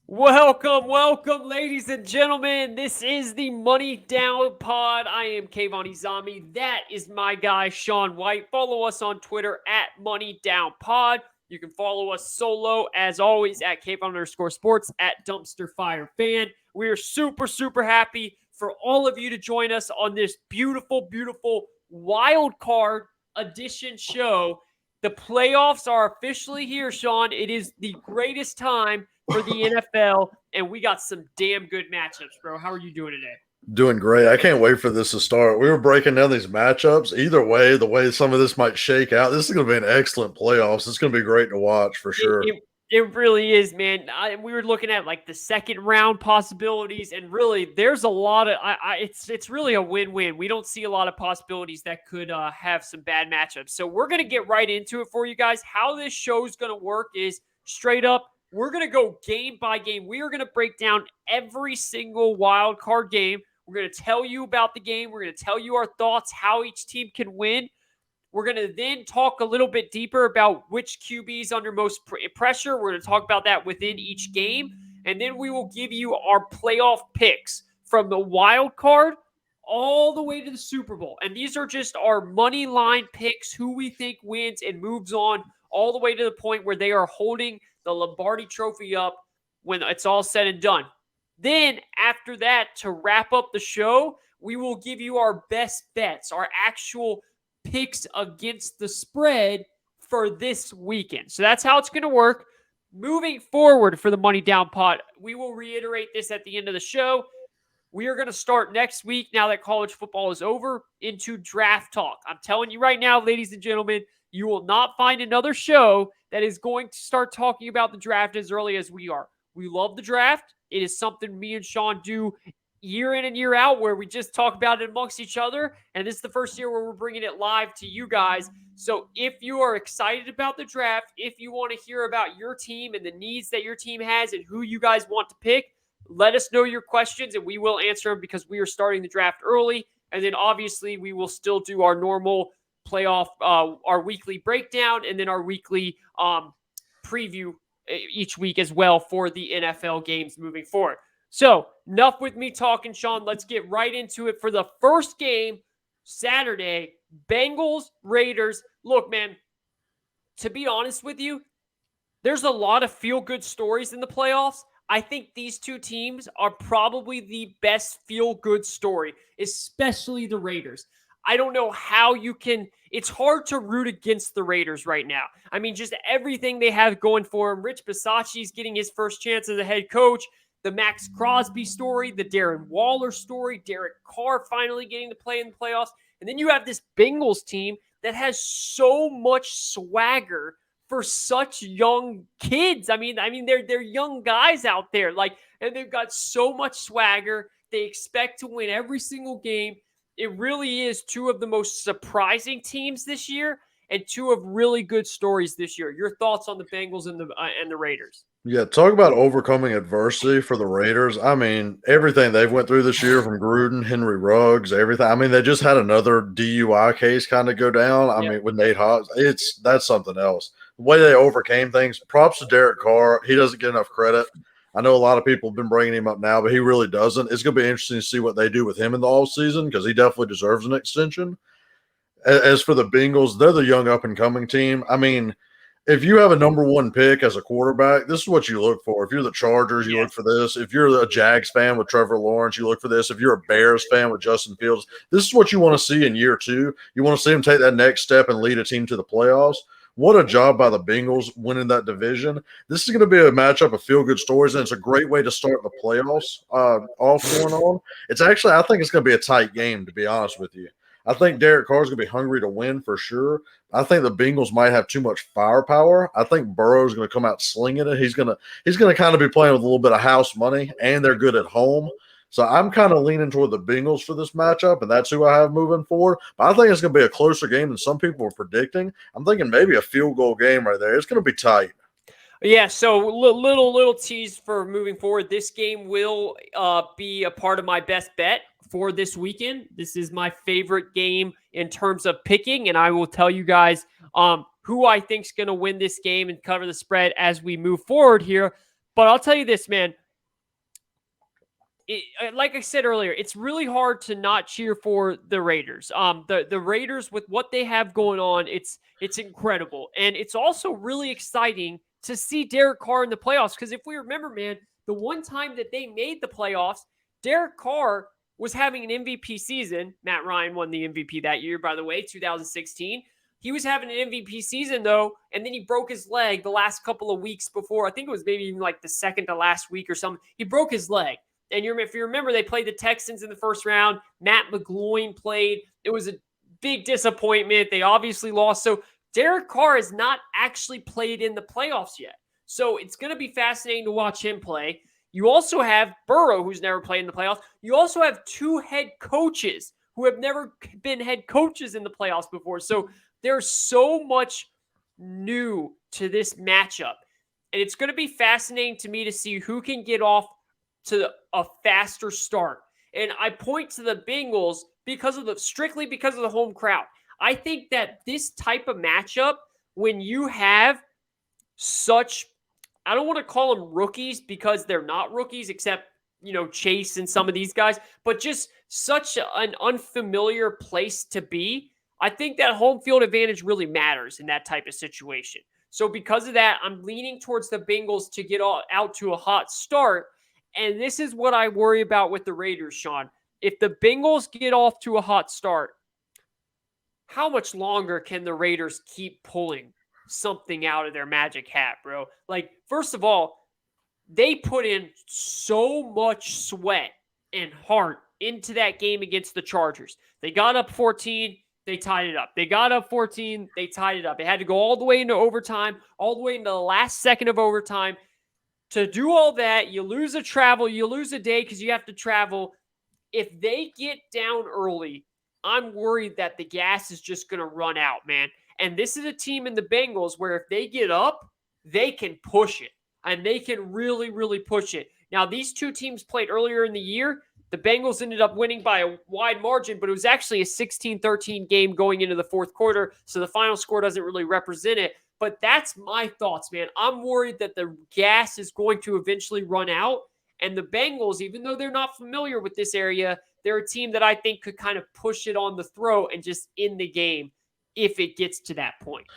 Welcome, ladies and gentlemen. This is the Money Down Pod. I am Kayvon and Shawn. That is my guy, Shawn White. Follow us on Twitter at Money Down Pod. You can follow us solo, as always, at Kayvon_sports, at Dumpster Fire Fan. We are super happy for all of you to join us on this beautiful wild card edition show. The playoffs are officially here, Shawn. It is the greatest time for the NFL, and we got some damn good matchups, bro. How are you doing today? Doing great. I can't wait for this to start. We were breaking down these matchups. Either way, the way some of this might shake out, this is going to be an excellent playoffs. It's going to be great to watch for It, sure. it, it really is, man. We were looking at like the second round possibilities, and really, there's a lot of. It's really a win-win. We don't see a lot of possibilities that could have some bad matchups. So we're gonna get right into it for you guys. How this show's gonna work is straight up. We're going to go game by game. We are going to break down every single wild card game. We're going to tell you about the game. We're going to tell you our thoughts, how each team can win. We're going to then talk a little bit deeper about which QBs under most pressure. We're going to talk about that within each game. And then we will give you our playoff picks from the wild card all the way to the Super Bowl. And these are just our money line picks, who we think wins and moves on all the way to the point where they are holding the Lombardi Trophy up when it's all said and done. Then, after that, to wrap up the show, we will give you our best bets, our actual picks against the spread for this weekend. So that's how it's going to work. Moving forward for the Money Down Pot, we will reiterate this at the end of the show. We are going to start next week, now that college football is over, into draft talk. I'm telling you right now, ladies and gentlemen, you will not find another show that is going to start talking about the draft as early as we are. We love the draft. It is something me and Shawn do year in and year out, where we just talk about it amongst each other. And this is the first year where we're bringing it live to you guys. So if you are excited about the draft, if you want to hear about your team and the needs that your team has and who you guys want to pick, let us know your questions and we will answer them, because we are starting the draft early. And then obviously we will still do our normal playoff, our weekly breakdown, and then our weekly preview each week as well for the NFL games moving forward. So enough with me talking, Shawn. Let's get right into it for the first game, Saturday, Bengals Raiders. Look, man, to be honest with you, there's a lot of feel-good stories in the playoffs. I think these two teams are probably the best feel-good story, especially the Raiders. I don't know how you can. It's hard to root against the Raiders right now. I mean, just everything they have going for them. Rich Bisaccia's getting his first chance as a head coach. The Max Crosby story, the Darren Waller story, Derek Carr finally getting to play in the playoffs. And then you have this Bengals team that has so much swagger for such young kids. I mean, they're young guys out there, and they've got so much swagger. They expect to win every single game. It really is two of the most surprising teams this year, and two of really good stories this year. Your thoughts on the Bengals and the Raiders? Yeah, talk about overcoming adversity for the Raiders. I mean, everything they've went through this year from Gruden, Henry Ruggs, everything. I mean, they just had another DUI case kind of go down. I Yep. mean, with Nate Hawks, that's something else. The way they overcame things. Props to Derek Carr. He doesn't get enough credit. I know a lot of people have been bringing him up now, but he really doesn't. It's going to be interesting to see what they do with him in the offseason, because he definitely deserves an extension. As for the Bengals, they're the young up and coming team. I mean, if you have a number one pick as a quarterback, this is what you look for. If you're the Chargers, you look Yes. for this. If you're a Jags fan with Trevor Lawrence, you look for this. If you're a Bears fan with Justin Fields, this is what you want to see in year two. You want to see him take that next step and lead a team to the playoffs. What a job by the Bengals winning that division. This is going to be a matchup of feel-good stories, and it's a great way to start the playoffs off going on. It's actually, I think it's going to be a tight game, to be honest with you. I think Derek Carr is going to be hungry to win for sure. I think the Bengals might have too much firepower. I think Burrow's going to come out slinging it. He's going to kind of be playing with a little bit of house money, and they're good at home. So I'm kind of leaning toward the Bengals for this matchup, and that's who I have moving forward. But I think it's going to be a closer game than some people are predicting. I'm thinking maybe a field goal game right there. It's going to be tight. Yeah, so little tease for moving forward. This game will be a part of my best bet for this weekend. This is my favorite game in terms of picking, and I will tell you guys who I think is going to win this game and cover the spread as we move forward here. But I'll tell you this, man. Like I said earlier, it's really hard to not cheer for the Raiders. The Raiders with what they have going on, it's incredible, and it's also really exciting to see Derek Carr in the playoffs. Because if we remember, man, the one time that they made the playoffs, Derek Carr was having an MVP season. Matt Ryan won the MVP that year, by the way, 2016. He was having an MVP season, though, and then he broke his leg the last couple of weeks before. I think it was maybe even like the second to last week or something. He broke his leg. And if you remember, they played the Texans in the first round. Matt McGloin played. It was a big disappointment. They obviously lost. So Derek Carr has not actually played in the playoffs yet. So it's going to be fascinating to watch him play. You also have Burrow, who's never played in the playoffs. You also have two head coaches who have never been head coaches in the playoffs before. So there's so much new to this matchup. And it's going to be fascinating to me to see who can get off to a faster start. And I point to the Bengals strictly because of the home crowd. I think that this type of matchup, when you have such, I don't want to call them rookies because they're not rookies, except, Chase and some of these guys, but just such an unfamiliar place to be. I think that home field advantage really matters in that type of situation. So because of that, I'm leaning towards the Bengals to get out to a hot start. And this is what I worry about with the Raiders, Shawn. If the Bengals get off to a hot start, how much longer can the Raiders keep pulling something out of their magic hat, bro? Like, first of all, they put in so much sweat and heart into that game against the Chargers. They got up 14, they tied it up. They got up 14, they tied it up. It had to go all the way into overtime, all the way into the last second of overtime. To do all that, you lose a day because you have to travel. If they get down early, I'm worried that the gas is just going to run out, man. And this is a team in the Bengals where if they get up, they can push it. And they can really, really push it. Now, these two teams played earlier in the year. The Bengals ended up winning by a wide margin, but it was actually a 16-13 game going into the fourth quarter, so the final score doesn't really represent it. But that's my thoughts, man. I'm worried that the gas is going to eventually run out. And the Bengals, even though they're not familiar with this area, they're a team that I think could kind of push it on the throat and just end the game if it gets to that point.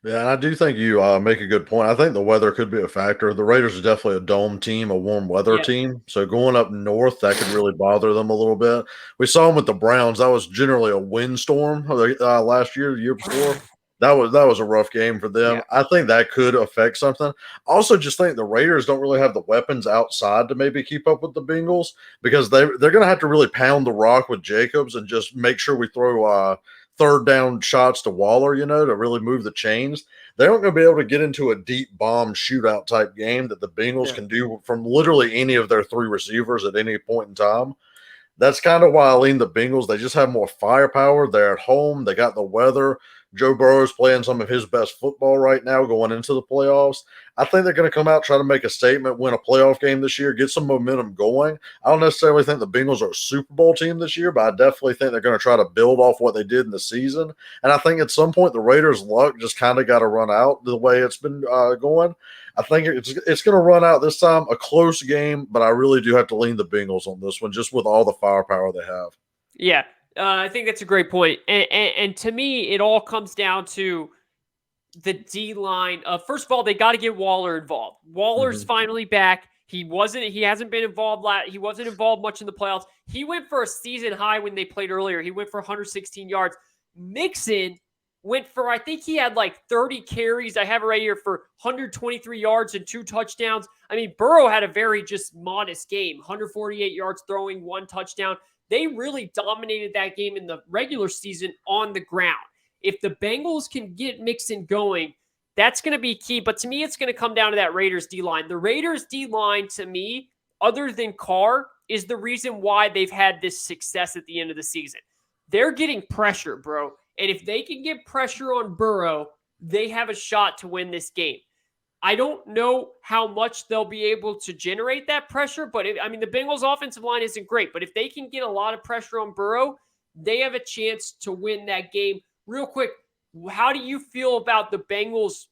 Yeah, and I do think you make a good point. I think the weather could be a factor. The Raiders are definitely a dome team, a warm weather Yeah. team. So going up north, that could really bother them a little bit. We saw them with the Browns. That was generally a windstorm last year, the year before. That was a rough game for them. Yeah. I think that could affect something. Also, just think the Raiders don't really have the weapons outside to maybe keep up with the Bengals because they're going to have to really pound the rock with Jacobs and just make sure we throw third down shots to Waller, to really move the chains. They aren't going to be able to get into a deep bomb shootout type game that the Bengals can do from literally any of their three receivers at any point in time. That's kind of why I lean the Bengals. They just have more firepower. They're at home. They got the weather. Joe Burrow's playing some of his best football right now going into the playoffs. I think they're going to come out, try to make a statement, win a playoff game this year, get some momentum going. I don't necessarily think the Bengals are a Super Bowl team this year, but I definitely think they're going to try to build off what they did in the season. And I think at some point the Raiders' luck just kind of got to run out the way it's been going. I think it's going to run out this time, a close game, but I really do have to lean the Bengals on this one just with all the firepower they have. Yeah. I think that's a great point. And to me, it all comes down to the D-line. First of all, they got to get Waller involved. Waller's finally back. He hasn't been involved. He wasn't involved much in the playoffs. He went for a season high when they played earlier. He went for 116 yards. Mixon went for, I think he had like 30 carries. I have it right here for 123 yards and 2 touchdowns. I mean, Burrow had a very just modest game, 148 yards throwing, 1 touchdown. They really dominated that game in the regular season on the ground. If the Bengals can get Mixon going, that's going to be key. But to me, it's going to come down to that Raiders D-line. The Raiders D-line, to me, other than Carr, is the reason why they've had this success at the end of the season. They're getting pressure, bro. And if they can get pressure on Burrow, they have a shot to win this game. I don't know how much they'll be able to generate that pressure, but the Bengals offensive line isn't great, but if they can get a lot of pressure on Burrow, they have a chance to win that game. Real quick, how do you feel about the Bengals,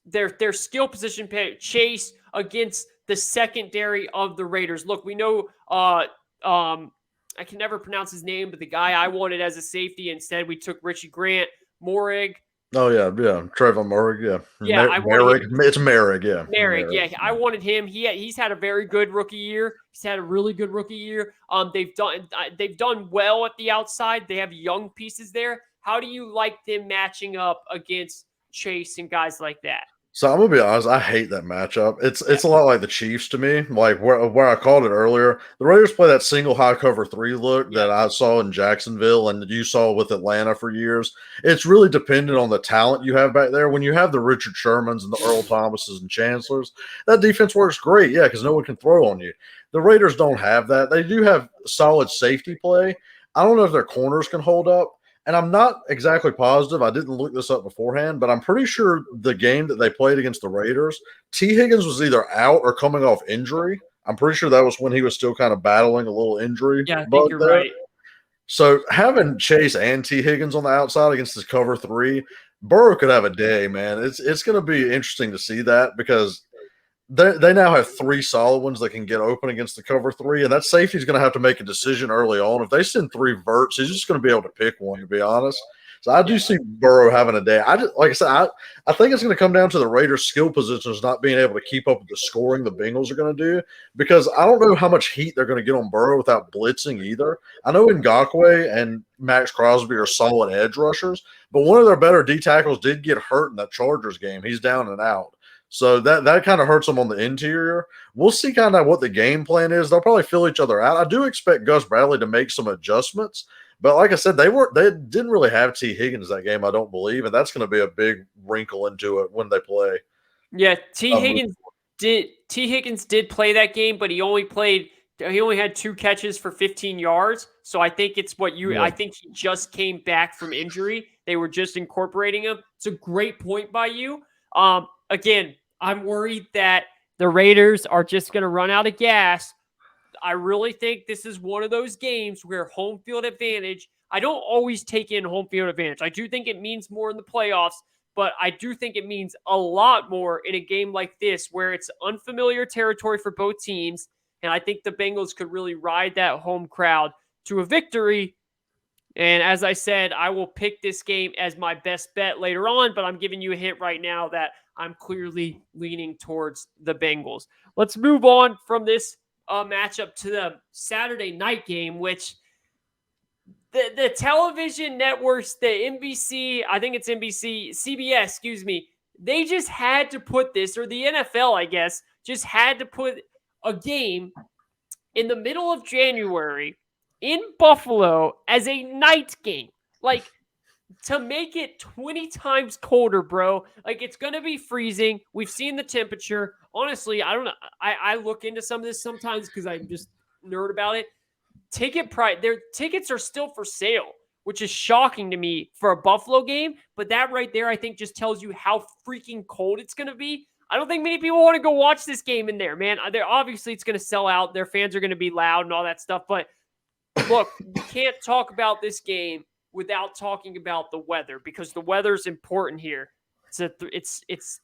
their skill position pick, Chase, against the secondary of the Raiders. Look, we know I can never pronounce his name, but the guy I wanted as a safety, instead we took Richie Grant, Morig. Oh yeah, Trevor Morig, Yeah, I wanted Merrick. him. It's Merrick, Merrick, yeah, I wanted him. He's had a very good rookie year. He's had a really good rookie year. They've done well at the outside. They have young pieces there. How do you like them matching up against Chase and guys like that? So I'm gonna be honest, I hate that matchup. It's a lot like the Chiefs to me. Like where I called it earlier, the Raiders play that single high cover 3 look that I saw in Jacksonville and you saw with Atlanta for years. It's really dependent on the talent you have back there. When you have the Richard Shermans and the Earl Thomases and Chancellors, that defense works great, because no one can throw on you. The Raiders don't have that. They do have solid safety play. I don't know if their corners can hold up. And I'm not exactly positive. I didn't look this up beforehand, but I'm pretty sure the game that they played against the Raiders, T. Higgins was either out or coming off injury. I'm pretty sure that was when he was still kind of battling a little injury. Yeah, I think you're right. So having Chase and T. Higgins on the outside against this cover 3, Burrow could have a day, man. It's going to be interesting to see that because they now have 3 solid ones that can get open against the cover 3, and that safety is going to have to make a decision early on. If they send 3 verts, he's just going to be able to pick one, to be honest. So I do see Burrow having a day. Like I said, I think it's going to come down to the Raiders' skill positions not being able to keep up with the scoring the Bengals are going to do, because I don't know how much heat they're going to get on Burrow without blitzing either. I know Ngakoue and Max Crosby are solid edge rushers, but one of their better D tackles did get hurt in that Chargers game. He's down and out. So that kind of hurts them on the interior. We'll see kind of what the game plan is. They'll probably fill each other out. I do expect Gus Bradley to make some adjustments, but like I said, they didn't really have T. Higgins that game, I don't believe, and that's going to be a big wrinkle into it when they play. Yeah, T. Higgins did play that game, but he only had 2 catches for 15 yards. So I think it's I think he just came back from injury. They were just incorporating him. It's a great point by you. Again, I'm worried that the Raiders are just going to run out of gas. I really think this is one of those games where home field advantage, I don't always take in home field advantage. I do think it means more in the playoffs, but I do think it means a lot more in a game like this where it's unfamiliar territory for both teams. And I think the Bengals could really ride that home crowd to a victory. And as I said, I will pick this game as my best bet later on, but I'm giving you a hint right now that I'm clearly leaning towards the Bengals. Let's move on from this matchup to the Saturday night game, which the television networks, the NBC, I think it's NBC, CBS, excuse me, they just had to put this, or the NFL, I guess, just had to put a game in the middle of January in Buffalo as a night game. Like, to make it 20 times colder, bro. Like, it's going to be freezing. We've seen the temperature. Honestly, I don't know. I look into some of this sometimes because I'm just nerd about it. Their tickets are still for sale, which is shocking to me for a Buffalo game. But that right there, I think, just tells you how freaking cold it's going to be. I don't think many people want to go watch this game in there, man. Obviously, it's going to sell out. Their fans are going to be loud and all that stuff. But look, we can't talk about this game without talking about the weather, because the weather is important here. It's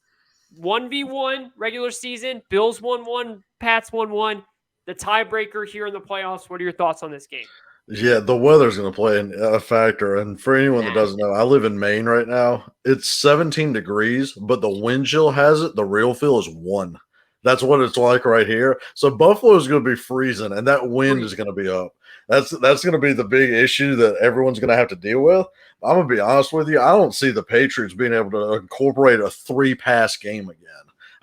1v1 regular season. Bills 1-1, Pats 1-1. The tiebreaker here in the playoffs. What are your thoughts on this game? Yeah, the weather's going to play a factor. And for anyone that doesn't know, I live in Maine right now. It's 17 degrees, but the wind chill has it. The real feel is 1. That's what it's like right here. So Buffalo is going to be freezing, and that wind is going to be up. That's going to be the big issue that everyone's going to have to deal with. I'm going to be honest with you. I don't see the Patriots being able to incorporate a 3-pass game again.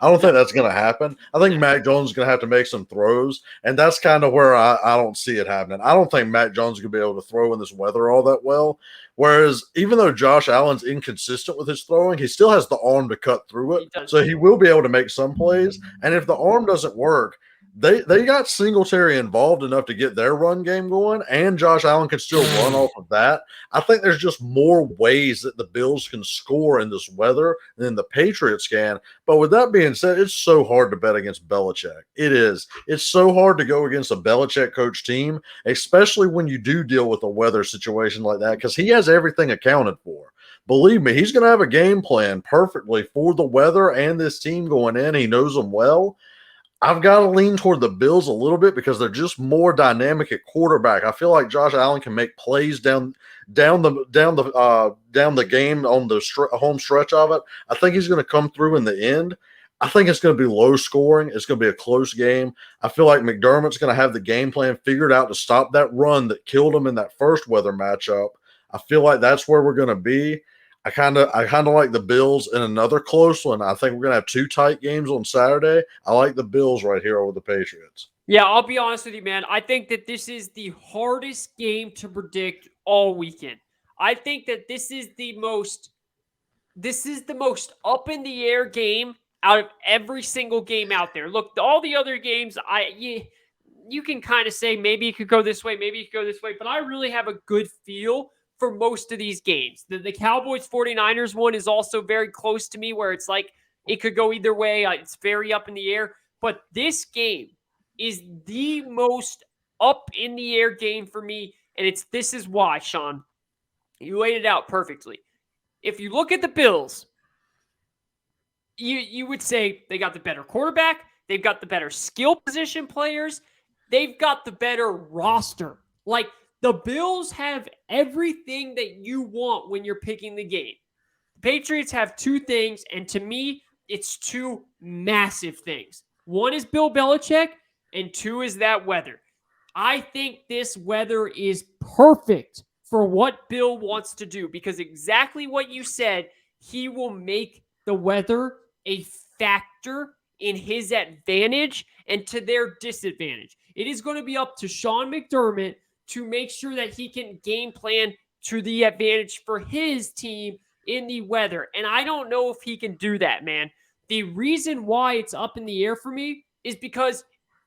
I don't think that's going to happen. I think Mac Jones is going to have to make some throws, and that's kind of where I don't see it happening. I don't think Mac Jones is going to be able to throw in this weather all that well. Whereas even though Josh Allen's inconsistent with his throwing, he still has the arm to cut through it. So he will be able to make some plays. And if the arm doesn't work, they got Singletary involved enough to get their run game going, and Josh Allen can still run off of that. I think there's just more ways that the Bills can score in this weather than the Patriots can. But with that being said, it's so hard to bet against Belichick. It is. It's so hard to go against a Belichick coach team, especially when you do deal with a weather situation like that, because he has everything accounted for. Believe me, he's going to have a game plan perfectly for the weather and this team going in. He knows them well. I've got to lean toward the Bills a little bit because they're just more dynamic at quarterback. I feel like Josh Allen can make plays down the game on the home stretch of it. I think he's going to come through in the end. I think it's going to be low scoring. It's going to be a close game. I feel like McDermott's going to have the game plan figured out to stop that run that killed him in that first weather matchup. I feel like that's where we're going to be. I kind of like the Bills in another close one. I think we're going to have 2 tight games on Saturday. I like the Bills right here over the Patriots. Yeah, I'll be honest with you, man. I think that this is the hardest game to predict all weekend. I think that this is the most up in the air game out of every single game out there. Look, all the other games, you can kind of say maybe it could go this way, maybe it could go this way, but I really have a good feel for most of these games. The Cowboys 49ers one is also very close to me where it's like it could go either way. It's very up in the air. But this game is the most up in the air game for me. And this is why, Shawn. You laid it out perfectly. If you look at the Bills, you would say they got the better quarterback. They've got the better skill position players. They've got the better roster. Like, the Bills have everything that you want when you're picking the game. The Patriots have 2 things, and to me, it's 2 massive things. One is Bill Belichick, and 2 is that weather. I think this weather is perfect for what Bill wants to do because exactly what you said, he will make the weather a factor in his advantage and to their disadvantage. It is going to be up to Sean McDermott to make sure that he can game plan to the advantage for his team in the weather. And I don't know if he can do that, man. The reason why it's up in the air for me is because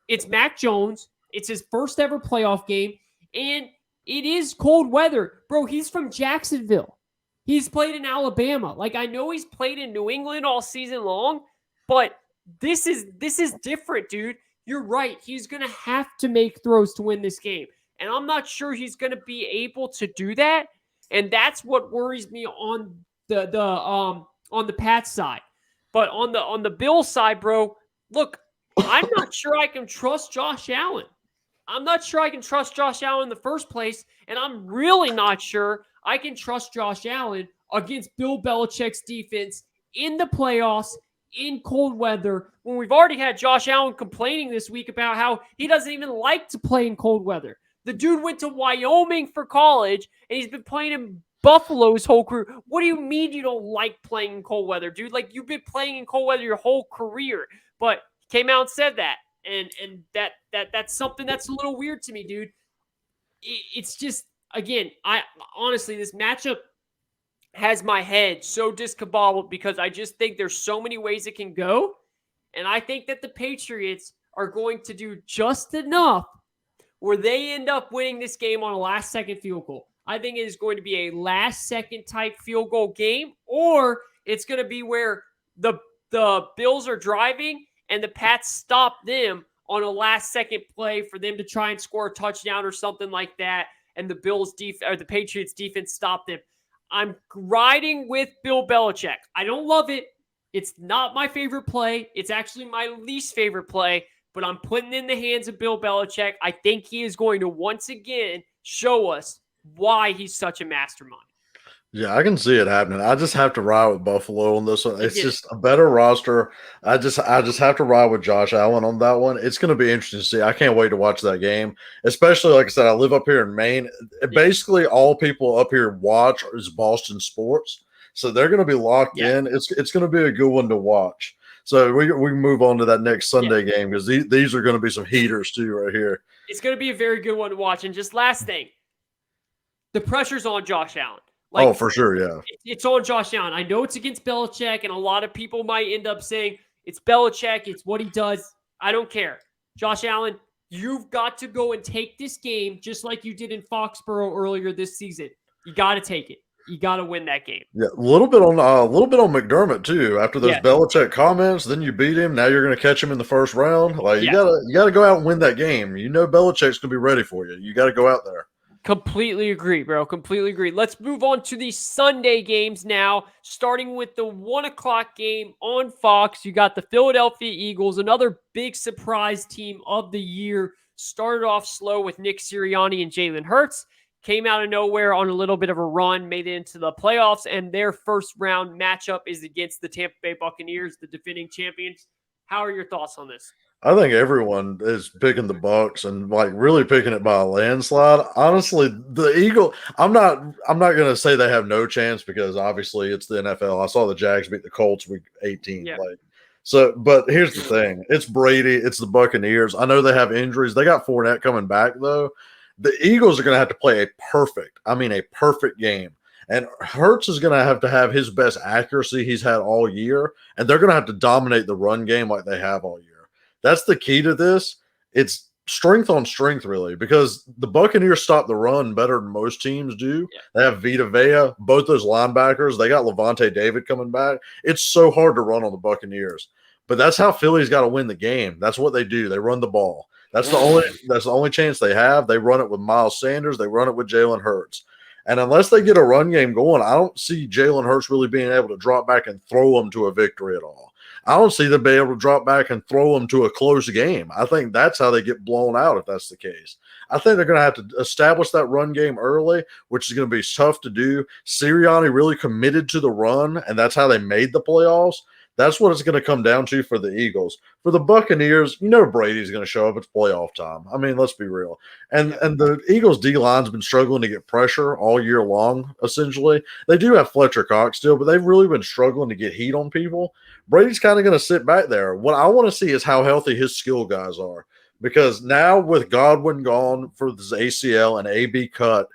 it's Mac Jones. It's his first ever playoff game. And it is cold weather. Bro, he's from Jacksonville. He's played in Alabama. Like, I know he's played in New England all season long, but this is different, dude. You're right. He's going to have to make throws to win this game. And I'm not sure he's going to be able to do that. And that's what worries me on the Pats side. But on the Bills side, bro, look, I'm not sure I can trust Josh Allen. I'm not sure I can trust Josh Allen in the first place. And I'm really not sure I can trust Josh Allen against Bill Belichick's defense in the playoffs in cold weather when we've already had Josh Allen complaining this week about how he doesn't even like to play in cold weather. The dude went to Wyoming for college, and he's been playing in Buffalo his whole career. What do you mean you don't like playing in cold weather, dude? Like, you've been playing in cold weather your whole career. But he came out and said that, and that's something that's a little weird to me, dude. It's just, again, I honestly, this matchup has my head so discombobulated because I just think there's so many ways it can go, and I think that the Patriots are going to do just enough where they end up winning this game on a last-second field goal. I think it is going to be a last-second type field goal game, or it's going to be where the Bills are driving and the Pats stop them on a last-second play for them to try and score a touchdown or something like that, and the Patriots defense stop them. I'm riding with Bill Belichick. I don't love it. It's not my favorite play. It's actually my least favorite play. But I'm putting in the hands of Bill Belichick. I think he is going to once again show us why he's such a mastermind. Yeah, I can see it happening. I just have to ride with Buffalo on this one. It's just a better roster. I just have to ride with Josh Allen on that one. It's going to be interesting to see. I can't wait to watch that game. Especially, like I said, I live up here in Maine. Basically, all people up here watch is Boston sports, so they're going to be locked in. It's going to be a good one to watch. So we move on to that next Sunday game because these are going to be some heaters too right here. It's going to be a very good one to watch. And just last thing, the pressure's on Josh Allen. Like, for sure, yeah. It's on Josh Allen. I know it's against Belichick, and a lot of people might end up saying it's Belichick, it's what he does. I don't care. Josh Allen, you've got to go and take this game just like you did in Foxborough earlier this season. You got to take it. You got to win that game. Yeah, a little bit on McDermott too. After those Belichick comments, then you beat him. Now you're going to catch him in the first round. Like you gotta go out and win that game. You know Belichick's going to be ready for you. You got to go out there. Completely agree, bro. Completely agree. Let's move on to the Sunday games now, starting with the 1 o'clock game on Fox. You got the Philadelphia Eagles, another big surprise team of the year. Started off slow with Nick Sirianni and Jalen Hurts. Came out of nowhere on a little bit of a run, made it into the playoffs, and their first round matchup is against the Tampa Bay Buccaneers, the defending champions. How are your thoughts on this? I think everyone is picking the Bucks and like really picking it by a landslide. Honestly, the Eagle. I'm not going to say they have no chance because obviously it's the NFL. I saw the Jags beat the Colts week 18. Yeah. Like so, but here's the thing: it's Brady, it's the Buccaneers. I know they have injuries. They got Fournette coming back though. The Eagles are going to have to play a perfect game. And Hurts is going to have his best accuracy he's had all year, and they're going to have to dominate the run game like they have all year. That's the key to this. It's strength on strength, really, because the Buccaneers stop the run better than most teams do. Yeah. They have Vita Vea, both those linebackers. They got Levante David coming back. It's so hard to run on the Buccaneers, but that's how Philly's got to win the game. That's what they do. They run the ball. That's the only chance they have. They run it with Miles Sanders. They run it with Jalen Hurts. And unless they get a run game going, I don't see Jalen Hurts really being able to drop back and throw them to a victory at all. I don't see them being able to drop back and throw them to a close game. I think that's how they get blown out if that's the case. I think they're going to have to establish that run game early, which is going to be tough to do. Sirianni really committed to the run, and that's how they made the playoffs. That's what it's going to come down to for the Eagles. For the Buccaneers, Brady's going to show up. It's playoff time. I mean, let's be real. And the Eagles' D-line's been struggling to get pressure all year long, essentially. They do have Fletcher Cox still, but they've really been struggling to get heat on people. Brady's kind of going to sit back there. What I want to see is how healthy his skill guys are. Because now with Godwin gone for his ACL and AB cut,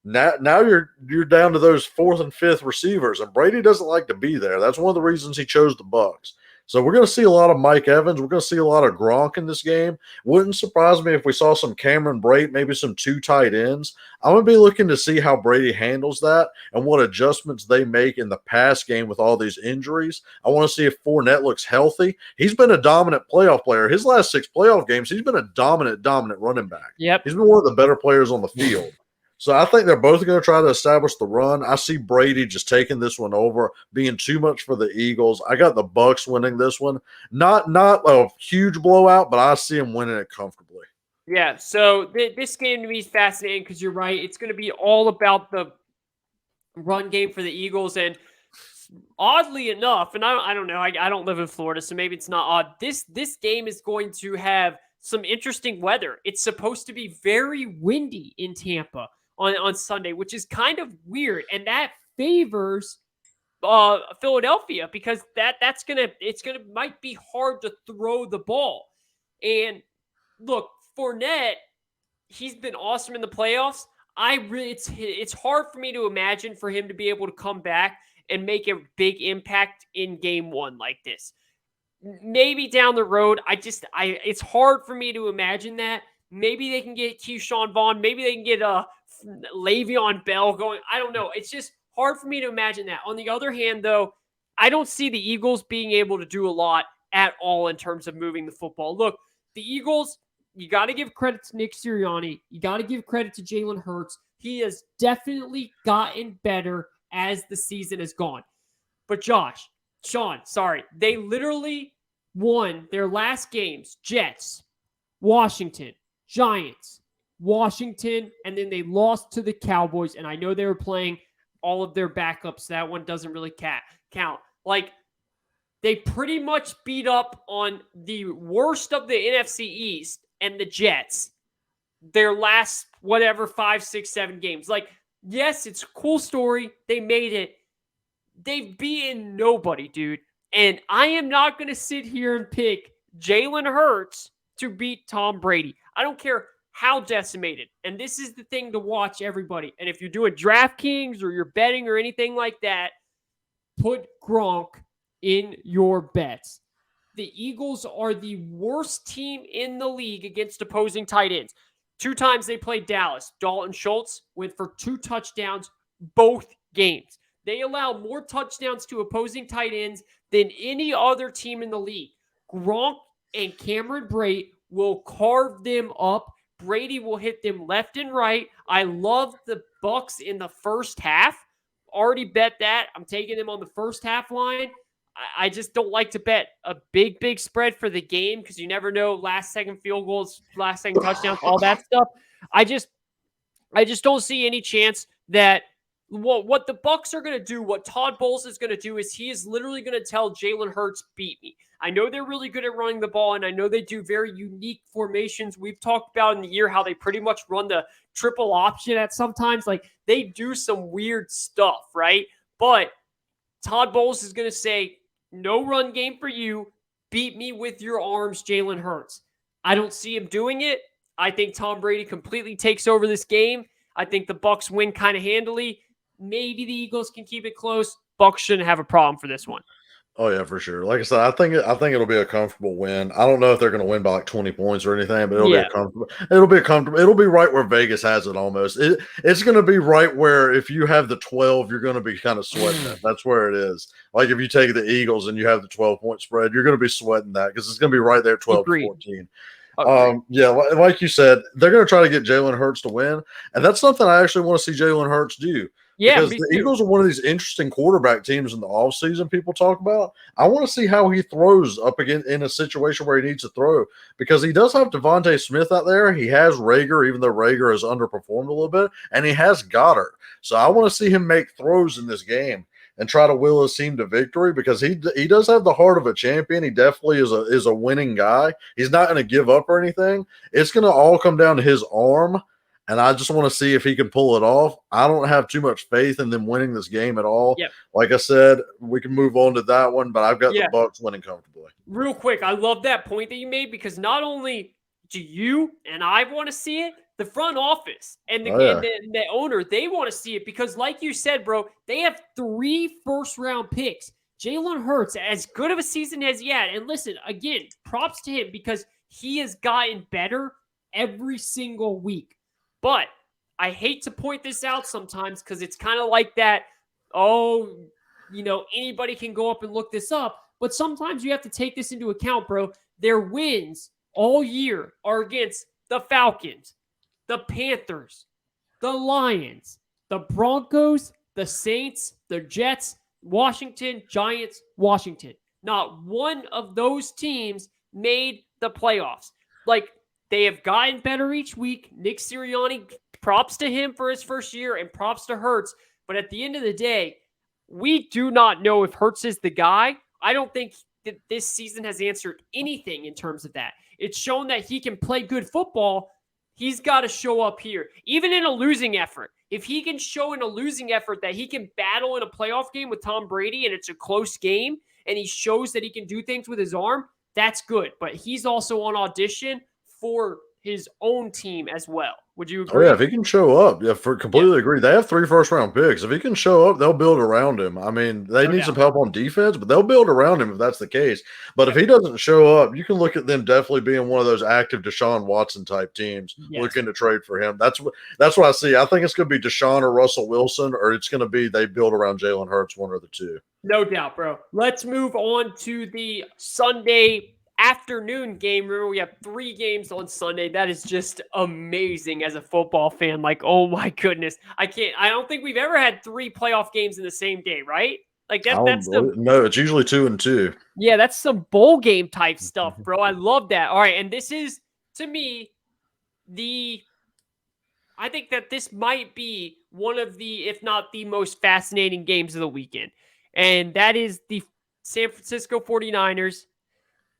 now you're down to those fourth and fifth receivers, and Brady doesn't like to be there. That's one of the reasons he chose the Bucks. So we're going to see a lot of Mike Evans. We're going to see a lot of Gronk in this game. Wouldn't surprise me if we saw some Cameron Brate, maybe some two tight ends. I'm going to be looking to see how Brady handles that and what adjustments they make in the pass game with all these injuries. I want to see if Fournette looks healthy. He's been a dominant playoff player. His last 6 playoff games, he's been a dominant running back. Yep. He's been one of the better players on the field. So I think they're both going to try to establish the run. I see Brady just taking this one over, being too much for the Eagles. I got the Bucks winning this one. Not a huge blowout, but I see them winning it comfortably. Yeah, so this game to me is fascinating because you're right. It's going to be all about the run game for the Eagles. And oddly enough, and I don't know, I don't live in Florida, so maybe it's not odd. This game is going to have some interesting weather. It's supposed to be very windy in Tampa on Sunday, which is kind of weird, and that favors Philadelphia because might be hard to throw the ball. And look, Fournette, he's been awesome in the playoffs. It's hard for me to imagine for him to be able to come back and make a big impact in game one like this. Maybe down the road, it's hard for me to imagine that. Maybe they can get Keyshawn Vaughn. Maybe they can get Le'Veon Bell going. I don't know. It's just hard for me to imagine that. On the other hand, though, I don't see the Eagles being able to do a lot at all in terms of moving the football. Look, the Eagles, you got to give credit to Nick Sirianni. You got to give credit to Jalen Hurts. He has definitely gotten better as the season has gone. But Shawn, they literally won their last games. Jets, Washington, Giants, Washington, and then they lost to the Cowboys. And I know they were playing all of their backups. So that one doesn't really count. Like, they pretty much beat up on the worst of the NFC East and the Jets their last, 5, 6, 7 games. Like, yes, it's a cool story. They made it. They've beaten nobody, dude. And I am not going to sit here and pick Jalen Hurts to beat Tom Brady. I don't care how decimated. And this is the thing to watch, everybody. And if you're doing DraftKings or you're betting or anything like that, put Gronk in your bets. The Eagles are the worst team in the league against opposing tight ends. 2 times they played Dallas. Dalton Schultz went for 2 touchdowns both games. They allow more touchdowns to opposing tight ends than any other team in the league. Gronk and Cameron Brate will carve them up Brady will hit them left and right. I love the Bucks in the first half. Already bet that. I'm taking them on the first half line. I just don't like to bet a big spread for the game because you never know last second field goals, last second touchdowns, all that stuff. I just don't see any chance that what the Bucks are going to do, what Todd Bowles is going to do is he is literally going to tell Jalen Hurts, beat me. I know they're really good at running the ball, and I know they do very unique formations. We've talked about in the year how they pretty much run the triple option at sometimes. Like, they do some weird stuff, right? But Todd Bowles is going to say, no run game for you. Beat me with your arms, Jalen Hurts. I don't see him doing it. I think Tom Brady completely takes over this game. I think the Bucks win kind of handily. Maybe the Eagles can keep it close. Bucks shouldn't have a problem for this one. Oh yeah, for sure. Like I said, I think it'll be a comfortable win. I don't know if they're going to win by like 20 points or anything, but it'll be a comfortable. It'll be a comfortable. It'll be right where Vegas has it almost. It's going to be right where if you have the 12, you're going to be kind of sweating it. That's where it is. Like if you take the Eagles and you have the 12-point spread, you're going to be sweating that because it's going to be right there, 12 to 14. Yeah, like you said, they're going to try to get Jalen Hurts to win, and that's something I actually want to see Jalen Hurts do. Yeah, because the Eagles are one of these interesting quarterback teams in the offseason people talk about. I want to see how he throws up again in a situation where he needs to throw because he does have Devontae Smith out there. He has Rager, even though Rager has underperformed a little bit, and he has Goddard. So I want to see him make throws in this game and try to will his team to victory because he does have the heart of a champion. He definitely is a winning guy. He's not going to give up or anything. It's going to all come down to his arm. And I just want to see if he can pull it off. I don't have too much faith in them winning this game at all. Yep. Like I said, we can move on to that one, but I've got the Bucks winning comfortably. Real quick, I love that point that you made because not only do you and I want to see it, the front office and the owner, they want to see it because, like you said, bro, they have 3 first-round picks. Jalen Hurts, as good of a season as he had, and listen, again, props to him because he has gotten better every single week. But I hate to point this out sometimes because it's kind of like that, anybody can go up and look this up. But sometimes you have to take this into account, bro. Their wins all year are against the Falcons, the Panthers, the Lions, the Broncos, the Saints, the Jets, Washington, Giants, Washington. Not one of those teams made the playoffs. Like, they have gotten better each week. Nick Sirianni, props to him for his first year and props to Hurts. But at the end of the day, we do not know if Hurts is the guy. I don't think that this season has answered anything in terms of that. It's shown that he can play good football. He's got to show up here, even in a losing effort. If he can show in a losing effort that he can battle in a playoff game with Tom Brady and it's a close game and he shows that he can do things with his arm, that's good. But he's also on audition for his own team as well. Would you agree? Oh, yeah, if he can show up, completely agree. They have 3 first-round picks. If he can show up, they'll build around him. I mean, they need some help on defense, but they'll build around him if that's the case. But if he doesn't show up, you can look at them definitely being one of those active Deshaun Watson type teams looking to trade for him. That's what I see. I think it's going to be Deshaun or Russell Wilson, or it's going to be they build around Jalen Hurts, one or the two. No doubt, bro. Let's move on to the Sunday afternoon game. Remember, we have 3 games on Sunday. That is just amazing as a football fan. Like, oh my goodness. I don't think we've ever had 3 playoff games in the same day, right? Like no, it's usually 2 and 2. Yeah, that's some bowl game type stuff, bro. I love that. All right, and this is, to me, I think that this might be one of the, if not the most fascinating games of the weekend. And that is the San Francisco 49ers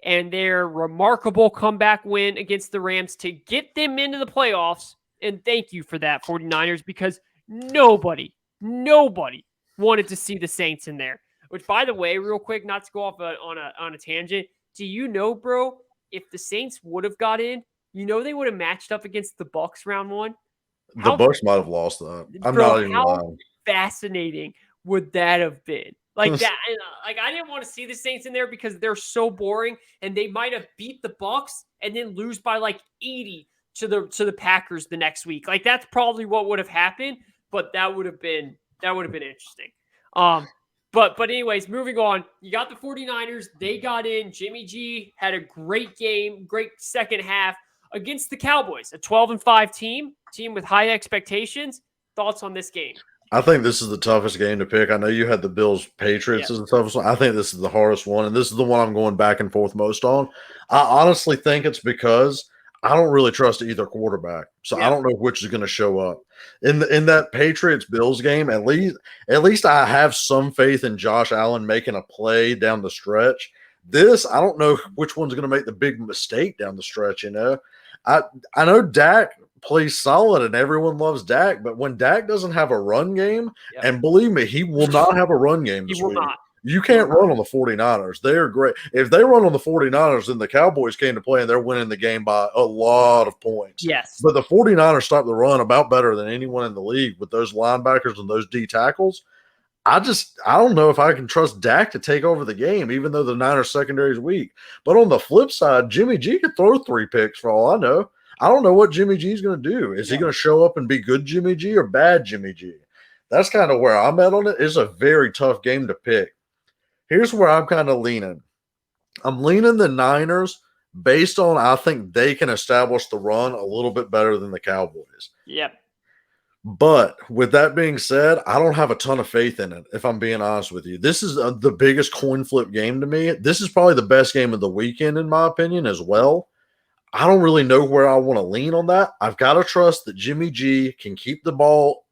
and their remarkable comeback win against the Rams to get them into the playoffs. And thank you for that, 49ers, because nobody wanted to see the Saints in there. Which, by the way, real quick, not to go off on a tangent, do you know, bro, if the Saints would have got in, they would have matched up against the Bucs round 1? The Bucs might have lost that. I'm not even lying. Fascinating would that have been? Like that, like I didn't want to see the Saints in there because they're so boring, and they might have beat the Bucs and then lose by like 80 to the Packers the next week. Like that's probably what would have happened, but that would have been interesting. But anyways, moving on. You got the 49ers. They got in. Jimmy G had a great game, great second half. against the Cowboys, a 12-5 team with high expectations. Thoughts on this game? I think this is the toughest game to pick. I know you had the Bills Patriots as the toughest one. I think this is the hardest one, and this is the one I'm going back and forth most on. I honestly think it's because I don't really trust either quarterback, so I don't know which is going to show up in that Patriots Bills game. At least I have some faith in Josh Allen making a play down the stretch. This, I don't know which one's going to make the big mistake down the stretch. I know Dak plays solid and everyone loves Dak, but when Dak doesn't have a run game, and believe me, he will not have a run game this week. You can't run on the 49ers. They are great. If they run on the 49ers, then the Cowboys came to play and they're winning the game by a lot of points. Yes. But the 49ers stop the run about better than anyone in the league with those linebackers and those D tackles. I don't know if I can trust Dak to take over the game, even though the Niners secondary is weak. But on the flip side, Jimmy G could throw 3 picks for all I know. I don't know what Jimmy G is going to do. Is he going to show up and be good Jimmy G or bad Jimmy G? That's kind of where I'm at on it. It's a very tough game to pick. Here's where I'm kind of leaning. I'm leaning the Niners based on I think they can establish the run a little bit better than the Cowboys. Yep. But with that being said, I don't have a ton of faith in it, if I'm being honest with you. This is the biggest coin flip game to me. This is probably the best game of the weekend, in my opinion, as well. I don't really know where I want to lean on that. I've got to trust that Jimmy G can keep the ball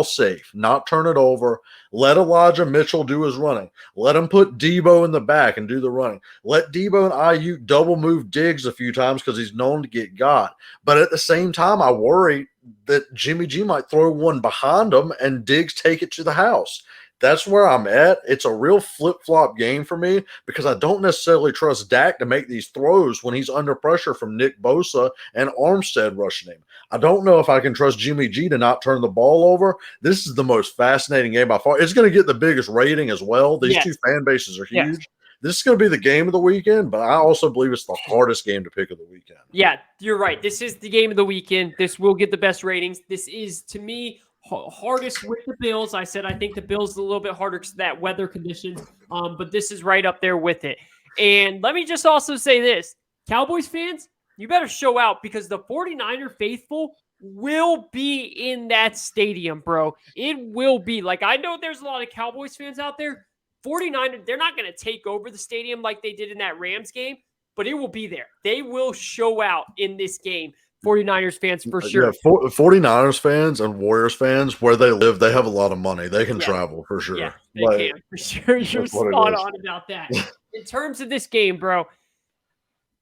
safe, not turn it over. Let Elijah Mitchell do his running. Let him put Debo in the back and do the running. Let Debo and Ayuk double move Diggs a few times because he's known to get got. But at the same time, I worry that Jimmy G might throw one behind him and Diggs take it to the house. That's where I'm at. It's a real flip-flop game for me because I don't necessarily trust Dak to make these throws when he's under pressure from Nick Bosa and Armstead rushing him. I don't know if I can trust Jimmy G to not turn the ball over. This is the most fascinating game by far. It's going to get the biggest rating as well. These two fan bases are huge. This is going to be the game of the weekend, but I also believe it's the hardest game to pick of the weekend. Yeah, you're right. This is the game of the weekend. This will get the best ratings. This is, to me, hardest with the Bills. I said I think the Bills is a little bit harder because of that weather conditions, but this is right up there with it. And let me just also say this. Cowboys fans, you better show out because the 49er faithful will be in that stadium, bro. It will be. Like, I know there's a lot of Cowboys fans out there. 49ers, they're not going to take over the stadium like they did in that Rams game, but it will be there. They will show out in this game. 49ers fans for sure. Yeah, 49ers fans and Warriors fans, where they live, they have a lot of money. They can travel for sure. Yeah, they can for sure. You're spot on about that. In terms of this game, bro,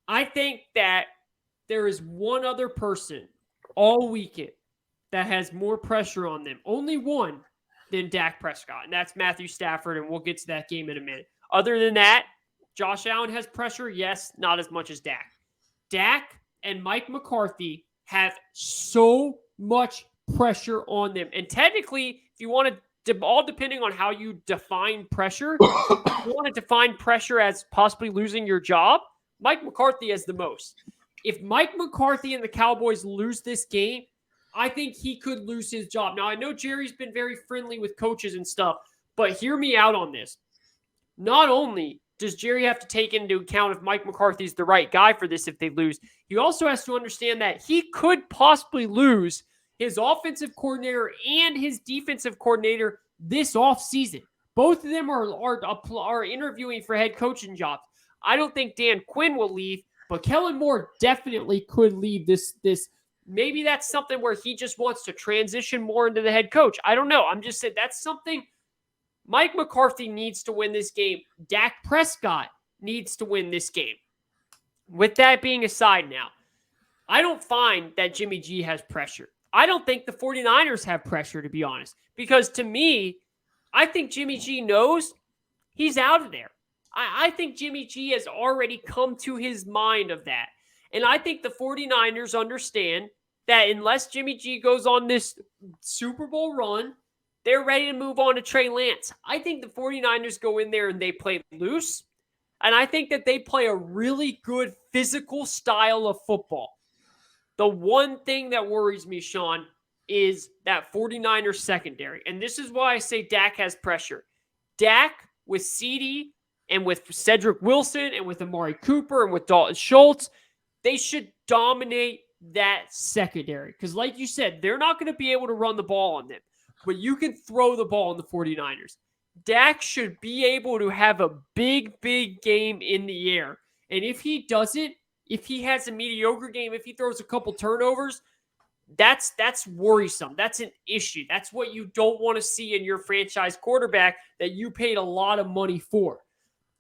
I think that there is one other person all weekend that has more pressure on them. Only one than Dak Prescott, and that's Matthew Stafford, and we'll get to that game in a minute. Other than that, Josh Allen has pressure. Yes, not as much as Dak. Dak and Mike McCarthy have so much pressure on them. And technically, if you want to, all depending on how you define pressure, if you want to define pressure as possibly losing your job, Mike McCarthy has the most. If Mike McCarthy and the Cowboys lose this game, I think he could lose his job. Now, I know Jerry's been very friendly with coaches and stuff, but hear me out on this. Not only does Jerry have to take into account if Mike McCarthy's the right guy for this if they lose, he also has to understand that he could possibly lose his offensive coordinator and his defensive coordinator this offseason. Both of them are interviewing for head coaching jobs. I don't think Dan Quinn will leave, but Kellen Moore definitely could leave this. Maybe that's something where he just wants to transition more into the head coach. I don't know. I'm just saying that's something. Mike McCarthy needs to win this game. Dak Prescott needs to win this game. With that being aside now, I don't find that Jimmy G has pressure. I don't think the 49ers have pressure, to be honest. Because to me, I think Jimmy G knows he's out of there. I think Jimmy G has already come to his mind of that. And I think the 49ers understand that unless Jimmy G goes on this Super Bowl run, they're ready to move on to Trey Lance. I think the 49ers go in there and they play loose. And I think that they play a really good physical style of football. The one thing that worries me, Shawn, is that 49ers secondary. And this is why I say Dak has pressure. Dak with CD and with Cedric Wilson and with Amari Cooper and with Dalton Schultz, they should dominate that secondary. Because like you said, they're not going to be able to run the ball on them, but you can throw the ball on the 49ers. Dak should be able to have a big, big game in the air. And if he doesn't, if he has a mediocre game, if he throws a couple turnovers, that's worrisome. That's an issue. That's what you don't want to see in your franchise quarterback that you paid a lot of money for.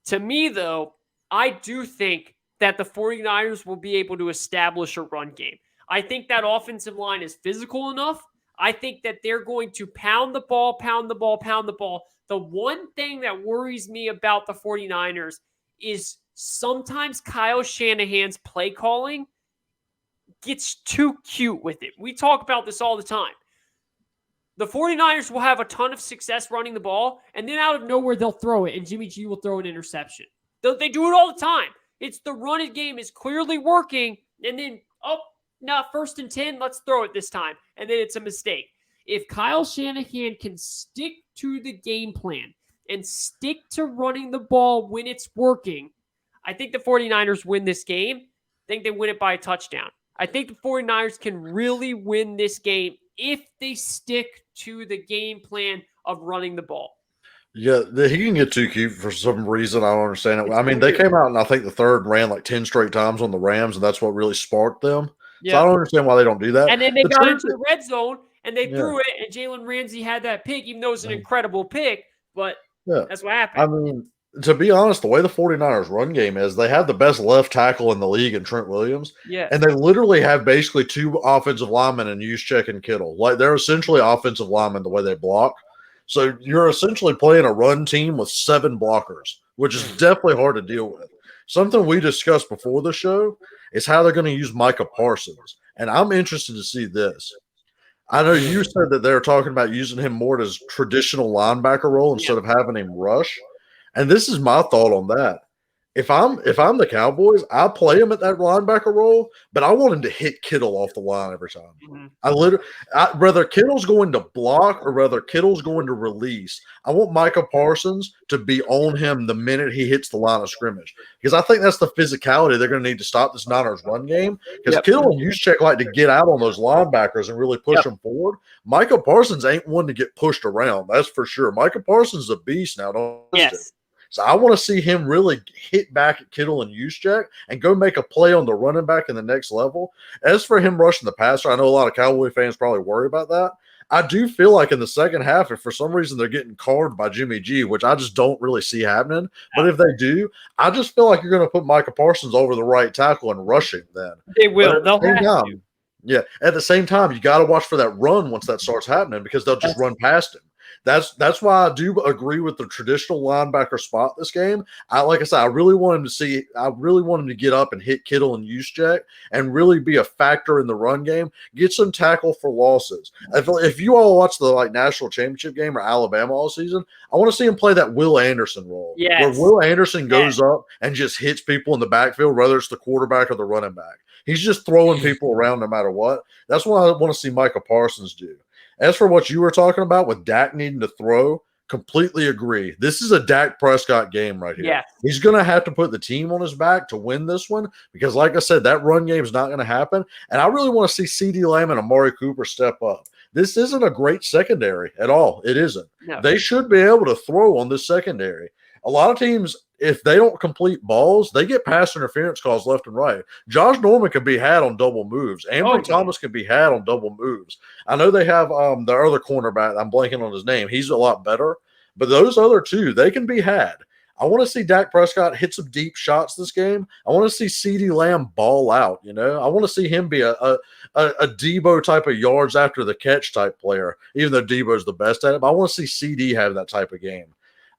To me, though, I do think that the 49ers will be able to establish a run game. I think that offensive line is physical enough. I think that they're going to pound the ball, pound the ball, pound the ball. The one thing that worries me about the 49ers is sometimes Kyle Shanahan's play calling gets too cute with it. We talk about this all the time. The 49ers will have a ton of success running the ball, and then out of nowhere, they'll throw it, and Jimmy G will throw an interception. They do it all the time. It's the run game is clearly working, and then, first and 10, let's throw it this time, and then it's a mistake. If Kyle Shanahan can stick to the game plan and stick to running the ball when it's working, I think the 49ers win this game. I think they win it by a touchdown. I think the 49ers can really win this game if they stick to the game plan of running the ball. Yeah, he can get too cute for some reason. I don't understand it. I mean, they came out and I think the third ran like 10 straight times on the Rams, and that's what really sparked them. Yeah. So I don't understand why they don't do that. And then they got into the red zone, and they threw it, and Jalen Ramsey had that pick, even though it was an incredible pick, but that's what happened. I mean, to be honest, the way the 49ers run game is, they have the best left tackle in the league in Trent Williams. Yeah. And they literally have basically two offensive linemen in Juszczyk and Kittle. Like, they're essentially offensive linemen the way they block. So you're essentially playing a run team with 7 blockers, which is definitely hard to deal with. Something we discussed before the show is how they're going to use Micah Parsons. And I'm interested to see this. I know you said that they're talking about using him more as traditional linebacker role instead of having him rush. And this is my thought on that. If I'm the Cowboys, I play him at that linebacker role, but I want him to hit Kittle off the line every time. Mm-hmm. Whether Kittle's going to block or whether Kittle's going to release, I want Micah Parsons to be on him the minute he hits the line of scrimmage, because I think that's the physicality they're going to need to stop this Niners run game. Because Kittle and Juszczyk like to get out on those linebackers and really push them forward. Micah Parsons ain't one to get pushed around. That's for sure. Micah Parsons is a beast now. So I want to see him really hit back at Kittle and Juszczyk and go make a play on the running back in the next level. As for him rushing the passer, I know a lot of Cowboy fans probably worry about that. I do feel like in the second half, if for some reason they're getting carved by Jimmy G, which I just don't really see happening, but if they do, I just feel like you're going to put Micah Parsons over the right tackle and rush him then. They will. They'll have to. Yeah. At the same time, you got to watch for that run once that starts happening, because they'll just run past him. That's why I do agree with the traditional linebacker spot this game. Like I said, I really want him to get up and hit Kittle and Juszczyk and really be a factor in the run game. Get some tackle for losses. If you all watch the national championship game or Alabama all season, I want to see him play that Will Anderson role. Yes. Where Will Anderson goes up and just hits people in the backfield, whether it's the quarterback or the running back. He's just throwing people around no matter what. That's what I want to see Micah Parsons do. As for what you were talking about with Dak needing to throw, completely agree. This is a Dak Prescott game right here. Yeah. He's going to have to put the team on his back to win this one, because like I said, that run game is not going to happen. And I really want to see CeeDee Lamb and Amari Cooper step up. This isn't a great secondary at all. It isn't. No. They should be able to throw on this secondary. A lot of teams, if they don't complete balls, they get pass interference calls left and right. Josh Norman can be had on double moves. Ambry Thomas can be had on double moves. I know they have the other cornerback. I'm blanking on his name. He's a lot better. But those other two, they can be had. I want to see Dak Prescott hit some deep shots this game. I want to see CeeDee Lamb ball out. I want to see him be a Debo type of yards after the catch type player, even though Debo's the best at it. But I want to see CD have that type of game.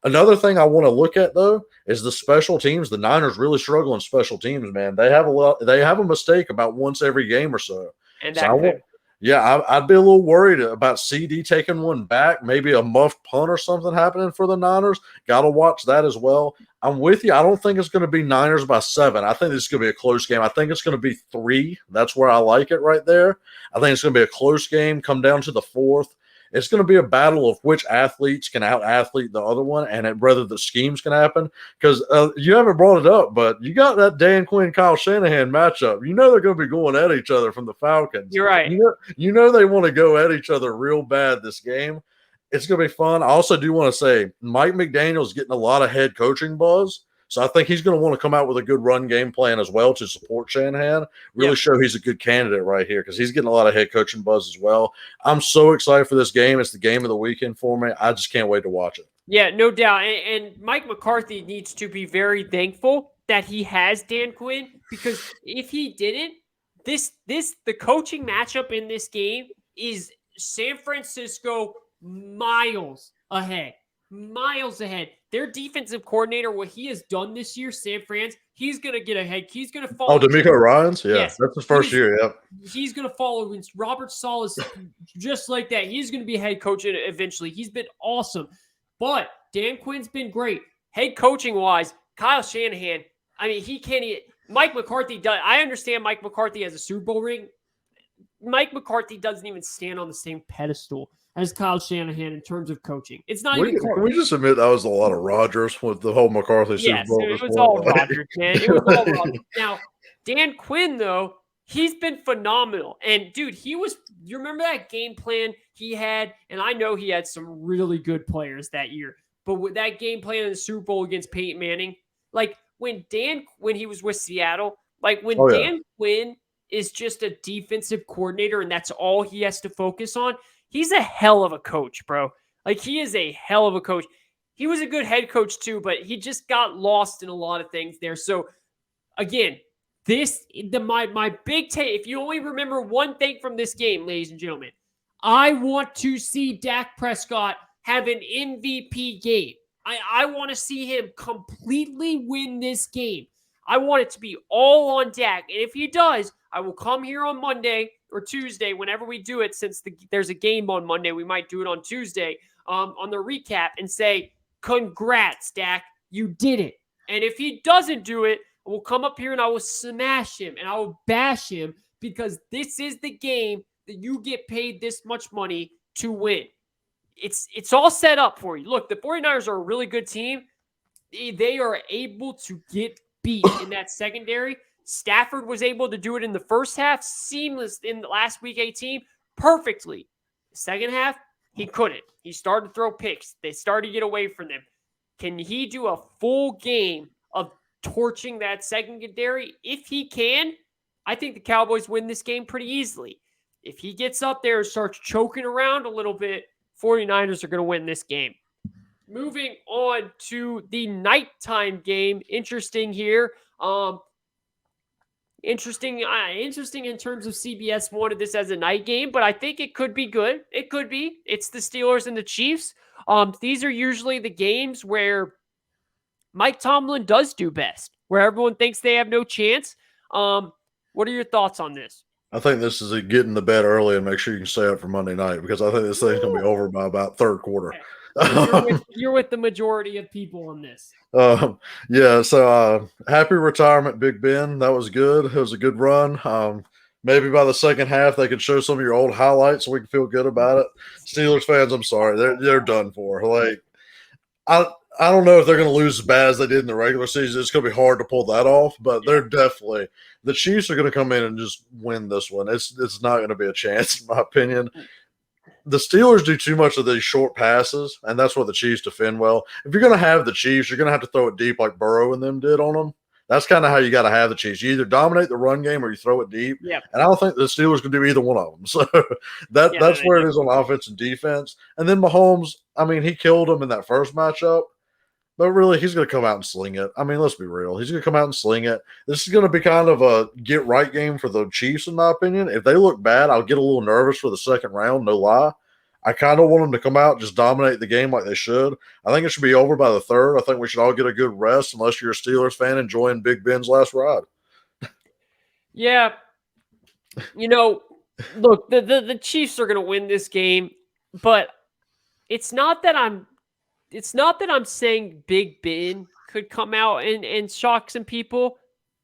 Another thing I want to look at, though, is the special teams. The Niners really struggle in special teams, man. They have a mistake about once every game or so. And I'd be a little worried about CD taking one back, maybe a muffed punt or something happening for the Niners. Got to watch that as well. I'm with you. I don't think it's going to be Niners by 7. I think this is going to be a close game. I think it's going to be 3. That's where I like it right there. I think it's going to be a close game, come down to the 4th. It's going to be a battle of which athletes can out-athlete the other one, and whether the schemes can happen. Because you haven't brought it up, but you got that Dan Quinn, Kyle Shanahan matchup. You know they're going to be going at each other from the Falcons. You're right. You know they want to go at each other real bad this game. It's going to be fun. I also do want to say Mike McDaniel's getting a lot of head coaching buzz. So I think he's going to want to come out with a good run game plan as well to support Shanahan. Really show he's a good candidate right here because he's getting a lot of head coaching buzz as well. I'm so excited for this game. It's the game of the weekend for me. I just can't wait to watch it. Yeah, no doubt. And Mike McCarthy needs to be very thankful that he has Dan Quinn, because if he didn't, the coaching matchup in this game is San Francisco miles ahead. Miles ahead. Their defensive coordinator, what he has done this year, San Fran's, he's going to get ahead. He's going to follow. Oh, D'Amico Ryans? Yeah, yes. That's his first year. Yep. He's going to follow Robert Saleh just like that. He's going to be head coach eventually. He's been awesome. But Dan Quinn's been great. Head coaching-wise, Kyle Shanahan, I mean, he can't – Mike McCarthy does – I understand Mike McCarthy has a Super Bowl ring. Mike McCarthy doesn't even stand on the same pedestal as Kyle Shanahan in terms of coaching. It's not even close. Can we just admit that was a lot of Rodgers with the whole McCarthy Super Bowl? Yes, it was all Rodgers, man. It was all Rodgers. Now, Dan Quinn, though, he's been phenomenal. And, dude, you remember that game plan he had? And I know he had some really good players that year. But with that game plan in the Super Bowl against Peyton Manning, like when he was with Seattle, like when Dan Quinn is just a defensive coordinator and that's all he has to focus on, he's a hell of a coach, bro. Like, he is a hell of a coach. He was a good head coach too, but he just got lost in a lot of things there. So, again, my big take, if you only remember one thing from this game, ladies and gentlemen, I want to see Dak Prescott have an MVP game. I want to see him completely win this game. I want it to be all on Dak. And if he does, I will come here on Monday or Tuesday, whenever we do it, since there's a game on Monday, we might do it on Tuesday, on the recap, and say, congrats, Dak, you did it. And if he doesn't do it, I will come up here and I will smash him and I will bash him, because this is the game that you get paid this much money to win. It's all set up for you. Look, the 49ers are a really good team. They are able to get beat in that secondary. Stafford was able to do it in the first half, seamless in the last week 18, perfectly. The second half, he couldn't. He started to throw picks. They started to get away from them. Can he do a full game of torching that secondary? If he can, I think the Cowboys win this game pretty easily. If he gets up there and starts choking around a little bit, 49ers are going to win this game. Moving on to the nighttime game. Interesting here. Interesting in terms of CBS wanted this as a night game, but I think it could be good. It could be. It's the Steelers and the Chiefs. These are usually the games where Mike Tomlin does do best, where everyone thinks they have no chance. What are your thoughts on this? I think this is get in the bed early and make sure you can stay up for Monday night, because I think this thing's going to be over by about third quarter. You're with the majority of people on this. Yeah, so happy retirement, Big Ben. That was good. It was a good run. Maybe by the second half they could show some of your old highlights so we can feel good about it. Steelers fans, I'm sorry. They're done for. Like, I don't know if they're going to lose as bad as they did in the regular season. It's going to be hard to pull that off, but they're definitely – the Chiefs are going to come in and just win this one. It's not going to be a chance, in my opinion. The Steelers do too much of these short passes, and that's what the Chiefs defend well. If you're going to have the Chiefs, you're going to have to throw it deep like Burrow and them did on them. That's kind of how you got to have the Chiefs. You either dominate the run game or you throw it deep. Yep. And I don't think the Steelers can do either one of them. So that's where it is on offense and defense. And then Mahomes, I mean, he killed him in that first matchup. But really, he's going to come out and sling it. I mean, let's be real. He's going to come out and sling it. This is going to be kind of a get-right game for the Chiefs, in my opinion. If they look bad, I'll get a little nervous for the second round, no lie. I kind of want them to come out, just dominate the game like they should. I think it should be over by the third. I think we should all get a good rest, unless you're a Steelers fan enjoying Big Ben's last ride. Yeah. You know, look, the Chiefs are going to win this game, but it's not that I'm saying Big Ben could come out and shock some people,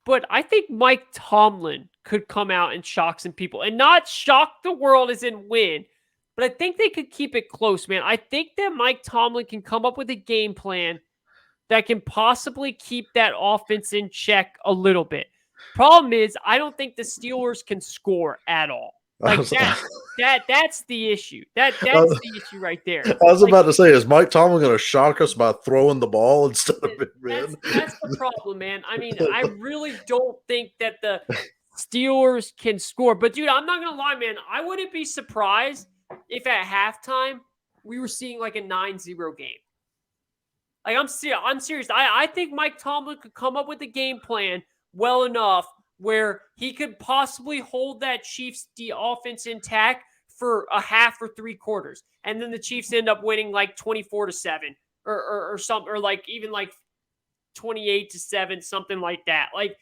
but I think Mike Tomlin could come out and shock some people, and not shock the world as in win, but I think they could keep it close, man. I think that Mike Tomlin can come up with a game plan that can possibly keep that offense in check a little bit. Problem is, I don't think the Steelers can score at all. I Like was, that's the issue. That's the issue right there. I was Like, about to say, is Mike Tomlin going to shock us by throwing the ball instead of Big Ben? that's the problem, man. I mean, I really don't think that the Steelers can score. But dude, I'm not gonna lie, man. I wouldn't be surprised if at halftime we were seeing like a 9-0 game. Like I'm serious. I think Mike Tomlin could come up with a game plan well enough where he could possibly hold that Chiefs offense intact for a half or 3 quarters, and then the Chiefs end up winning like 24-7 or something, or like even like 28-7, something like that. Like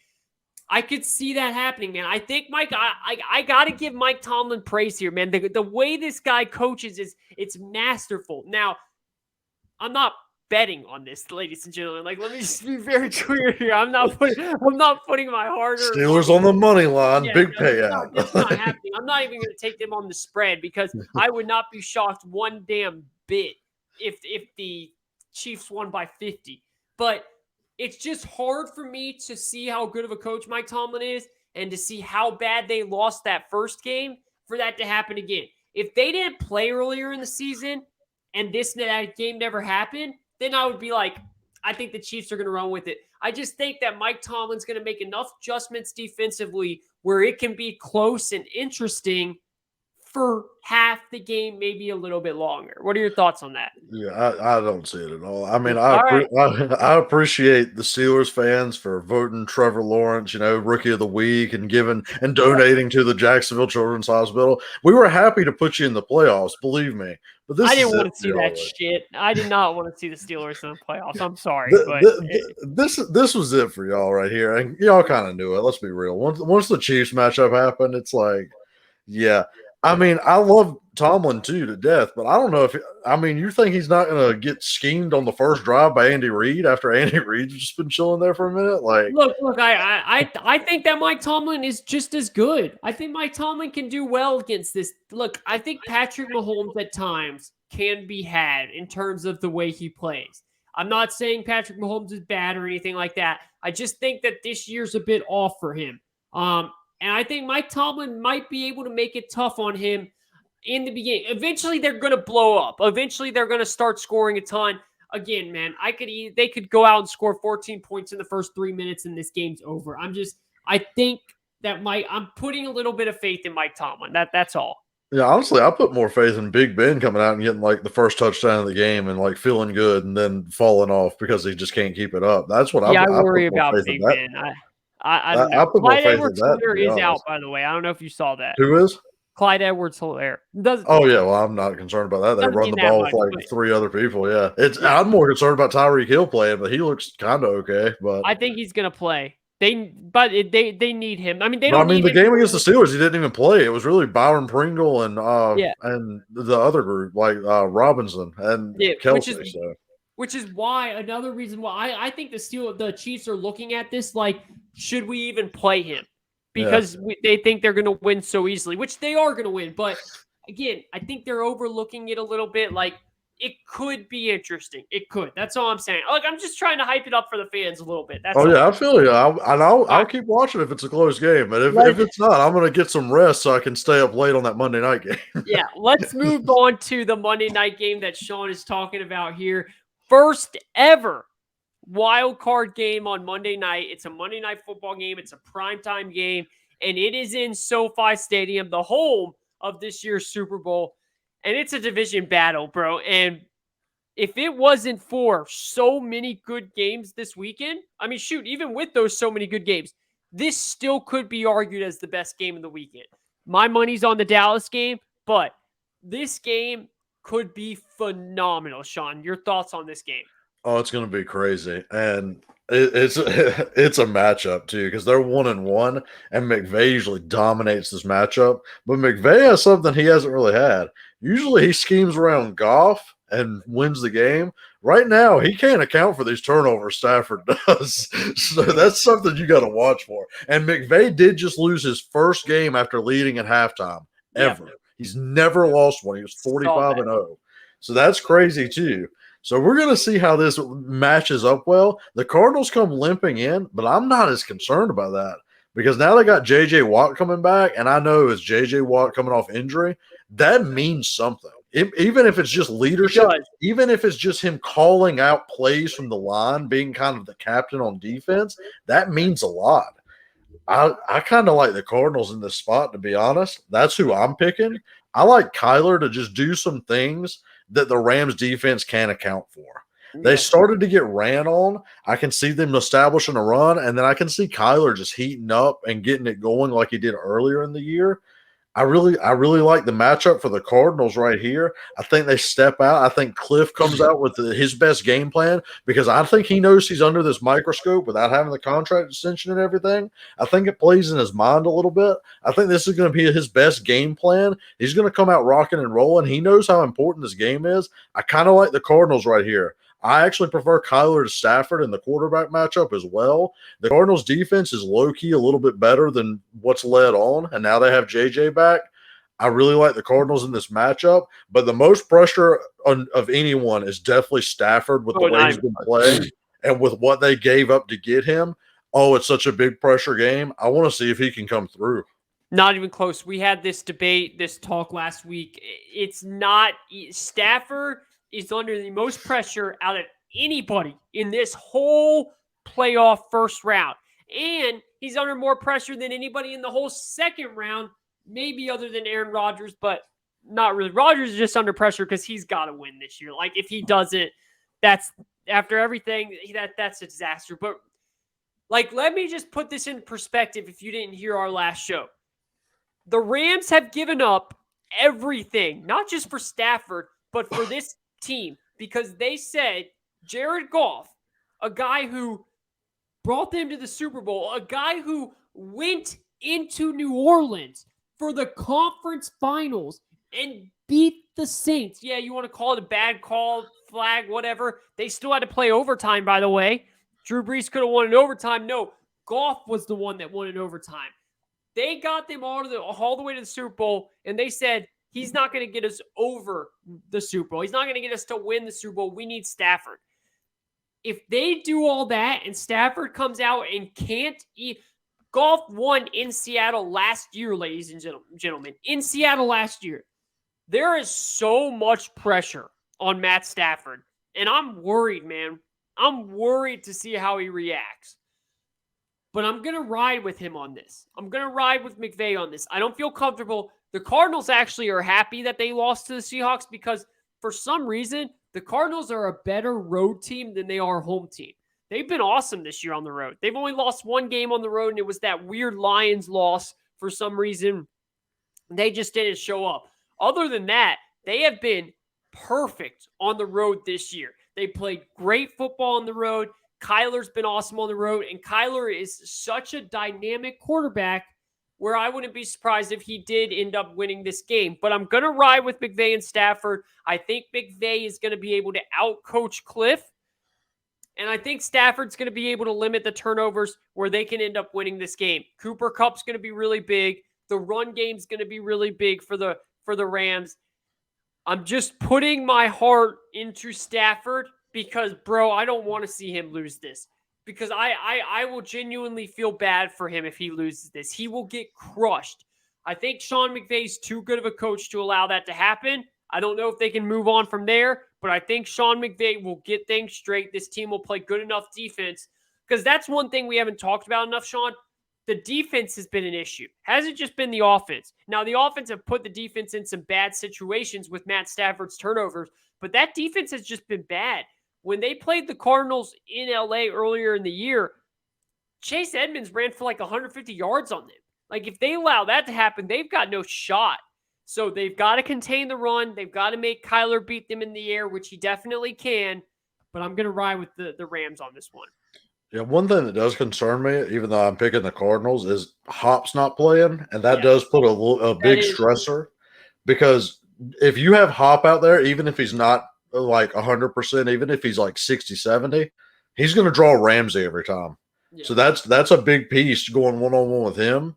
I could see that happening, man. I think I got to give Mike Tomlin praise here, man. The way this guy coaches it's masterful. Now, I'm not betting on this, ladies and gentlemen. Like, let me just be very clear here. I'm not putting my hard-earned Steelers on the money line, yeah, big no, payout. that's not happening. I'm not even going to take them on the spread because I would not be shocked one damn bit if the Chiefs won by 50. But it's just hard for me to see how good of a coach Mike Tomlin is and to see how bad they lost that first game for that to happen again. If they didn't play earlier in the season and that game never happened, then I would be like, I think the Chiefs are going to run with it. I just think that Mike Tomlin's going to make enough adjustments defensively where it can be close and interesting for half the game, maybe a little bit longer. What are your thoughts on that? Yeah, I don't see it at all. I mean, All right. I appreciate the Steelers fans for voting Trevor Lawrence, Rookie of the Week, and donating to the Jacksonville Children's Hospital. We were happy to put you in the playoffs, believe me. But this I didn't want to see that shit. I did not want to see the Steelers in the playoffs. I'm sorry, but this was it for y'all right here, and y'all kind of knew it. Let's be real. Once the Chiefs matchup happened, it's like, yeah. I mean, I love Tomlin too to death, but I don't know you think he's not going to get schemed on the first drive by Andy Reid after Andy Reid's just been chilling there for a minute? Like, look, I think that Mike Tomlin is just as good. I think Mike Tomlin can do well against this. Look, I think Patrick Mahomes at times can be had in terms of the way he plays. I'm not saying Patrick Mahomes is bad or anything like that. I just think that this year's a bit off for him. And I think Mike Tomlin might be able to make it tough on him in the beginning. Eventually, they're going to blow up. Eventually, they're going to start scoring a ton. Again, man, they could go out and score 14 points in the first 3 minutes and this game's over. I think that I'm putting a little bit of faith in Mike Tomlin. That's all. Yeah, honestly, I put more faith in Big Ben coming out and getting like the first touchdown of the game and like feeling good and then falling off because he just can't keep it up. That's what I worry about Big Ben. I don't know. Clyde Edwards-Helaire is out, by the way. I don't know if you saw that. Who is? Clyde Edwards-Helaire. Oh, yeah. Well, I'm not concerned about that. They run the ball with like 3 other people. Yeah. I'm more concerned about Tyreek Hill playing, but he looks kind of okay. But I think he's going to play. They need him. I mean, the game against the Steelers, he didn't even play. It was really Byron Pringle and the other group, like Robinson and Kelsey. Which is why another reason why I think the Chiefs are looking at this like, should we even play him? Because they think they're going to win so easily, which they are going to win. But again, I think they're overlooking it a little bit. Like, it could be interesting. It could. That's all I'm saying. Like, I'm just trying to hype it up for the fans a little bit. That's all. Yeah, I feel you. I'll keep watching if it's a close game. But if it's not, I'm going to get some rest so I can stay up late on that Monday night game. Yeah, let's move on to the Monday night game that Shawn is talking about here. First ever wild card game on Monday night. It's a Monday night football game. It's a primetime game, and it is in SoFi Stadium, the home of this year's Super Bowl. And it's a division battle, bro. And if it wasn't for so many good games this weekend, I mean, shoot, even with those so many good games, this still could be argued as the best game of the weekend. My money's on the Dallas game, but this game could be phenomenal. Shawn, your thoughts on this game? Oh, it's going to be crazy. And it's a matchup, too, because they're 1-1, and McVay usually dominates this matchup. But McVay has something he hasn't really had. Usually he schemes around Goff and wins the game. Right now, he can't account for these turnovers Stafford does. So that's something you got to watch for. And McVay did just lose his first game after leading at halftime, ever. Yeah. He's never lost one. He was 45-0. So that's crazy too. So we're going to see how this matches up well. The Cardinals come limping in, but I'm not as concerned about that because now they got J.J. Watt coming back, and I know it's J.J. Watt coming off injury. That means something. Even if it's just leadership, even if it's just him calling out plays from the line, being kind of the captain on defense, that means a lot. I kind of like the Cardinals in this spot, to be honest. That's who I'm picking. I like Kyler to just do some things that the Rams defense can't account for. They started to get ran on. I can see them establishing a run, and then I can see Kyler just heating up and getting it going like he did earlier in the year. I really like the matchup for the Cardinals right here. I think they step out. I think Cliff comes out with his best game plan because I think he knows he's under this microscope without having the contract extension and everything. I think it plays in his mind a little bit. I think this is going to be his best game plan. He's going to come out rocking and rolling. He knows how important this game is. I kind of like the Cardinals right here. I actually prefer Kyler to Stafford in the quarterback matchup as well. The Cardinals defense is low-key a little bit better than what's led on, and now they have JJ back. I really like the Cardinals in this matchup, but the most pressure of anyone is definitely Stafford with the way he's been playing and with what they gave up to get him. Oh, it's such a big pressure game. I want to see if he can come through. Not even close. We had this debate, this talk last week. It's not – Stafford – is under the most pressure out of anybody in this whole playoff first round. And he's under more pressure than anybody in the whole second round, maybe other than Aaron Rodgers, but not really. Rodgers is just under pressure because he's got to win this year. Like, if he doesn't, that's after everything, that's a disaster. But, like, let me just put this in perspective if you didn't hear our last show. The Rams have given up everything, not just for Stafford, but for this team, because they said Jared Goff, a guy who brought them to the Super Bowl, a guy who went into New Orleans for the conference finals and beat the Saints. Yeah, you want to call it a bad call, flag, whatever. They still had to play overtime, by the way. Drew Brees could have won in overtime. No, Goff was the one that won in overtime. They got them all the way to the Super Bowl, and they said, he's not going to get us over the Super Bowl. He's not going to get us to win the Super Bowl. We need Stafford. If they do all that and Stafford comes out and can't eat, Goff won in Seattle last year, ladies and gentlemen. In Seattle last year. There is so much pressure on Matt Stafford. And I'm worried, man. I'm worried to see how he reacts. But I'm going to ride with him on this. I'm going to ride with McVay on this. I don't feel comfortable. The Cardinals actually are happy that they lost to the Seahawks because for some reason, the Cardinals are a better road team than they are home team. They've been awesome this year on the road. They've only lost one game on the road, and it was that weird Lions loss for some reason. They just didn't show up. Other than that, they have been perfect on the road this year. They played great football on the road. Kyler's been awesome on the road, and Kyler is such a dynamic quarterback where I wouldn't be surprised if he did end up winning this game. But I'm going to ride with McVay and Stafford. I think McVay is going to be able to outcoach Cliff. And I think Stafford's going to be able to limit the turnovers where they can end up winning this game. Cooper Kupp's going to be really big. The run game's going to be really big for the Rams. I'm just putting my heart into Stafford because, bro, I don't want to see him lose this. Because I will genuinely feel bad for him if he loses this. He will get crushed. I think Sean McVay's too good of a coach to allow that to happen. I don't know if they can move on from there, but I think Sean McVay will get things straight. This team will play good enough defense. Because that's one thing we haven't talked about enough, Sean. The defense has been an issue. Hasn't just been the offense. Now, the offense have put the defense in some bad situations with Matt Stafford's turnovers, but that defense has just been bad. When they played the Cardinals in LA earlier in the year, Chase Edmonds ran for like 150 yards on them. Like, if they allow that to happen, they've got no shot. So they've got to contain the run. They've got to make Kyler beat them in the air, which he definitely can. But I'm going to ride with the Rams on this one. Yeah, one thing that does concern me, even though I'm picking the Cardinals, is Hop's not playing, and that does put a big stressor. Because if you have Hop out there, even if he's not like 100%, even if he's like 60, 70, he's going to draw Ramsey every time. Yeah. So that's a big piece going one-on-one with him.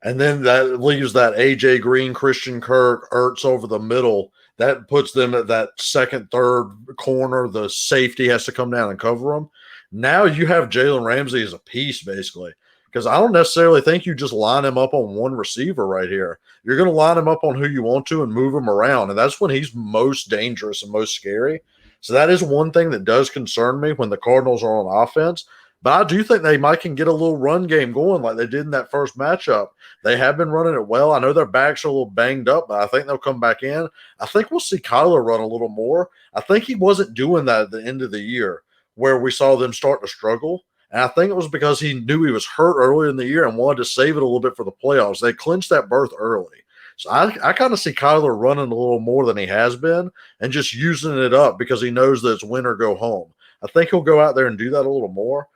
And then that leaves that AJ Green, Christian Kirk, Ertz over the middle. That puts them at that second, third corner. The safety has to come down and cover them. Now you have Jalen Ramsey as a piece, basically, because I don't necessarily think you just line him up on one receiver right here. You're going to line him up on who you want to and move him around, and that's when he's most dangerous and most scary. So that is one thing that does concern me when the Cardinals are on offense. But I do think they might can get a little run game going like they did in that first matchup. They have been running it well. I know their backs are a little banged up, but I think they'll come back in. I think we'll see Kyler run a little more. I think he wasn't doing that at the end of the year where we saw them start to struggle. And I think it was because he knew he was hurt earlier in the year and wanted to save it a little bit for the playoffs. They clinched that berth early. So I kind of see Kyler running a little more than he has been and just using it up because he knows that it's win or go home. I think he'll go out there and do that a little more.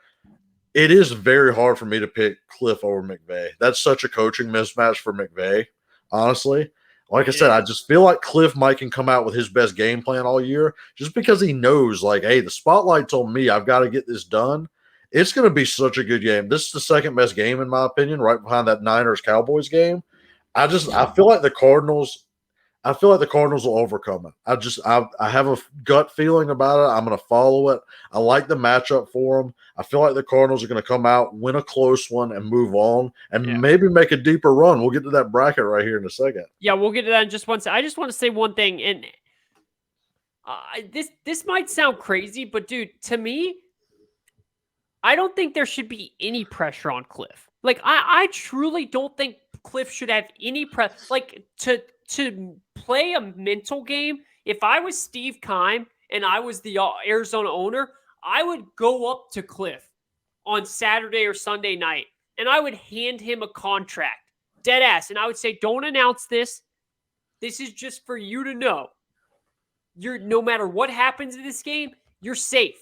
It is very hard for me to pick Cliff over McVay. That's such a coaching mismatch for McVay, honestly. Like I said, I just feel like Cliff might can come out with his best game plan all year just because he knows, like, hey, the spotlight's on me. I've got to get this done. It's going to be such a good game. This is the second best game, in my opinion, right behind that Niners-Cowboys game. I feel like the Cardinals will overcome it. I have a gut feeling about it. I'm going to follow it. I like the matchup for them. I feel like the Cardinals are going to come out, win a close one, and move on, and maybe make a deeper run. We'll get to that bracket right here in a second. Yeah, we'll get to that in just one second. I just want to say one thing, and this might sound crazy, but dude, to me, I don't think there should be any pressure on Cliff. Like, I truly don't think Cliff should have any pressure. Like, to play a mental game, if I was Steve Keim and I was the Arizona owner, I would go up to Cliff on Saturday or Sunday night, and I would hand him a contract, dead ass, and I would say, don't announce this. This is just for you to know. No matter what happens in this game, you're safe.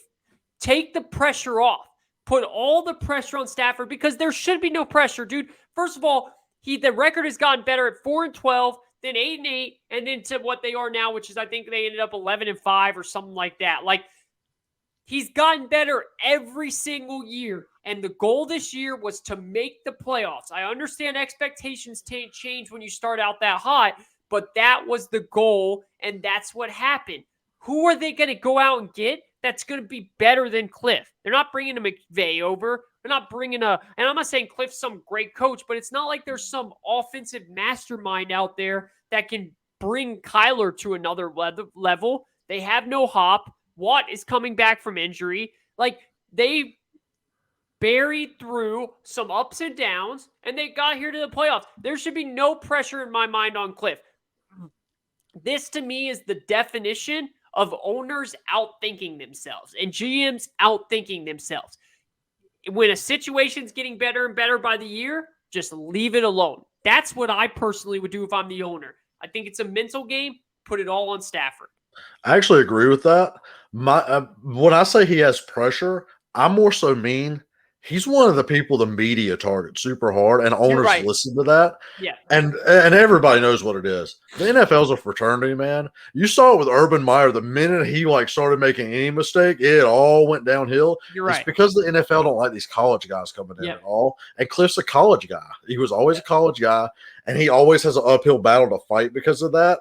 Take the pressure off. Put all the pressure on Stafford because there should be no pressure, dude. First of all, the record has gotten better at 4-12, then 8-8, and then to what they are now, which is I think they ended up 11-5 or something like that. Like, he's gotten better every single year, and the goal this year was to make the playoffs. I understand expectations change when you start out that hot, but that was the goal, and that's what happened. Who are they going to go out and get that's going to be better than Cliff? They're not bringing a McVay over. They're not bringing and I'm not saying Cliff's some great coach, but it's not like there's some offensive mastermind out there that can bring Kyler to another level. They have no Hop. Watt is coming back from injury. Like, they buried through some ups and downs, and they got here to the playoffs. There should be no pressure in my mind on Cliff. This, to me, is the definition of owners outthinking themselves and GMs outthinking themselves. When a situation's getting better and better by the year, just leave it alone. That's what I personally would do if I'm the owner. I think it's a mental game. Put it all on Stafford. I actually agree with that. When I say he has pressure, I more so mean he's one of the people the media targets super hard, and owners listen to that. Yeah. And everybody knows what it is. The NFL's a fraternity, man. You saw it with Urban Meyer. The minute he started making any mistake, it all went downhill. You're right. It's because the NFL don't like these college guys coming in at all. And Cliff's a college guy. He was always a college guy, and he always has an uphill battle to fight because of that.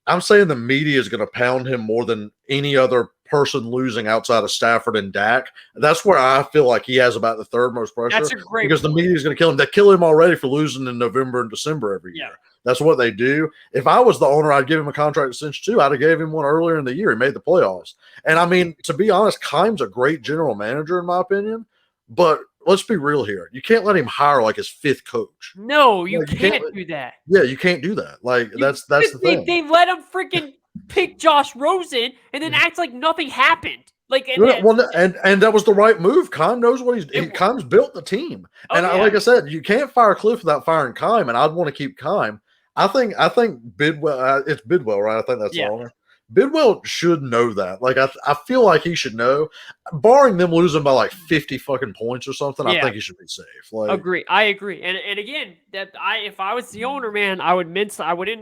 I'm saying the media is going to pound him more than any other person losing outside of Stafford and Dak. That's where I feel like he has about the third most pressure. That's a great because the media is going to kill him. They kill him already for losing in November and December every year. That's what they do. If I was the owner, I'd give him a contract to cinch too. I'd have gave him one earlier in the year. He made the playoffs. And I mean, to be honest, Keim's a great general manager in my opinion, but let's be real here. You can't let him hire like his fifth coach. No, you can't do that. Yeah, you can't do that. Like that's the thing. They let him freaking pick Josh Rosen and then act like nothing happened. Like, and that was the right move. Keim knows what Keim's built the team. Like I said, you can't fire Cliff without firing Keim, and I'd want to keep Keim. I think Bidwell, it's Bidwell, right? I think that's the owner. Bidwell should know that. Like, I feel like he should know. Barring them losing by like 50 fucking points or something, I think he should be safe. Like, I agree. And again, if I was the owner, man, I wouldn't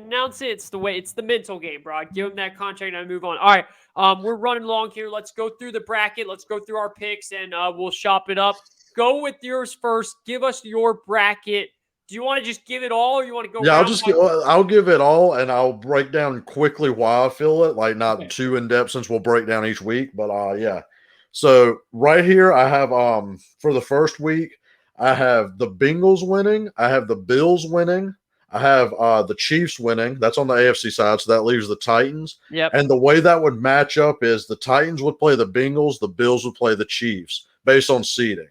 announce it. It's the mental game, bro. I'd give him that contract and I'd move on. All right. We're running long here. Let's go through the bracket. Let's go through our picks and we'll shop it up. Go with yours first. Give us your bracket Do you want to just give it all, or you want to go Yeah, round by round? I'll give it all, and I'll break down quickly why I feel it. Like not Okay. too in depth since we'll break down each week, but yeah. So right here, I have for the first week, I have the Bengals winning, I have the Bills winning, I have the Chiefs winning. That's on the AFC side, so that leaves the Titans. Yep. And the way that would match up is the Titans would play the Bengals, the Bills would play the Chiefs based on seeding.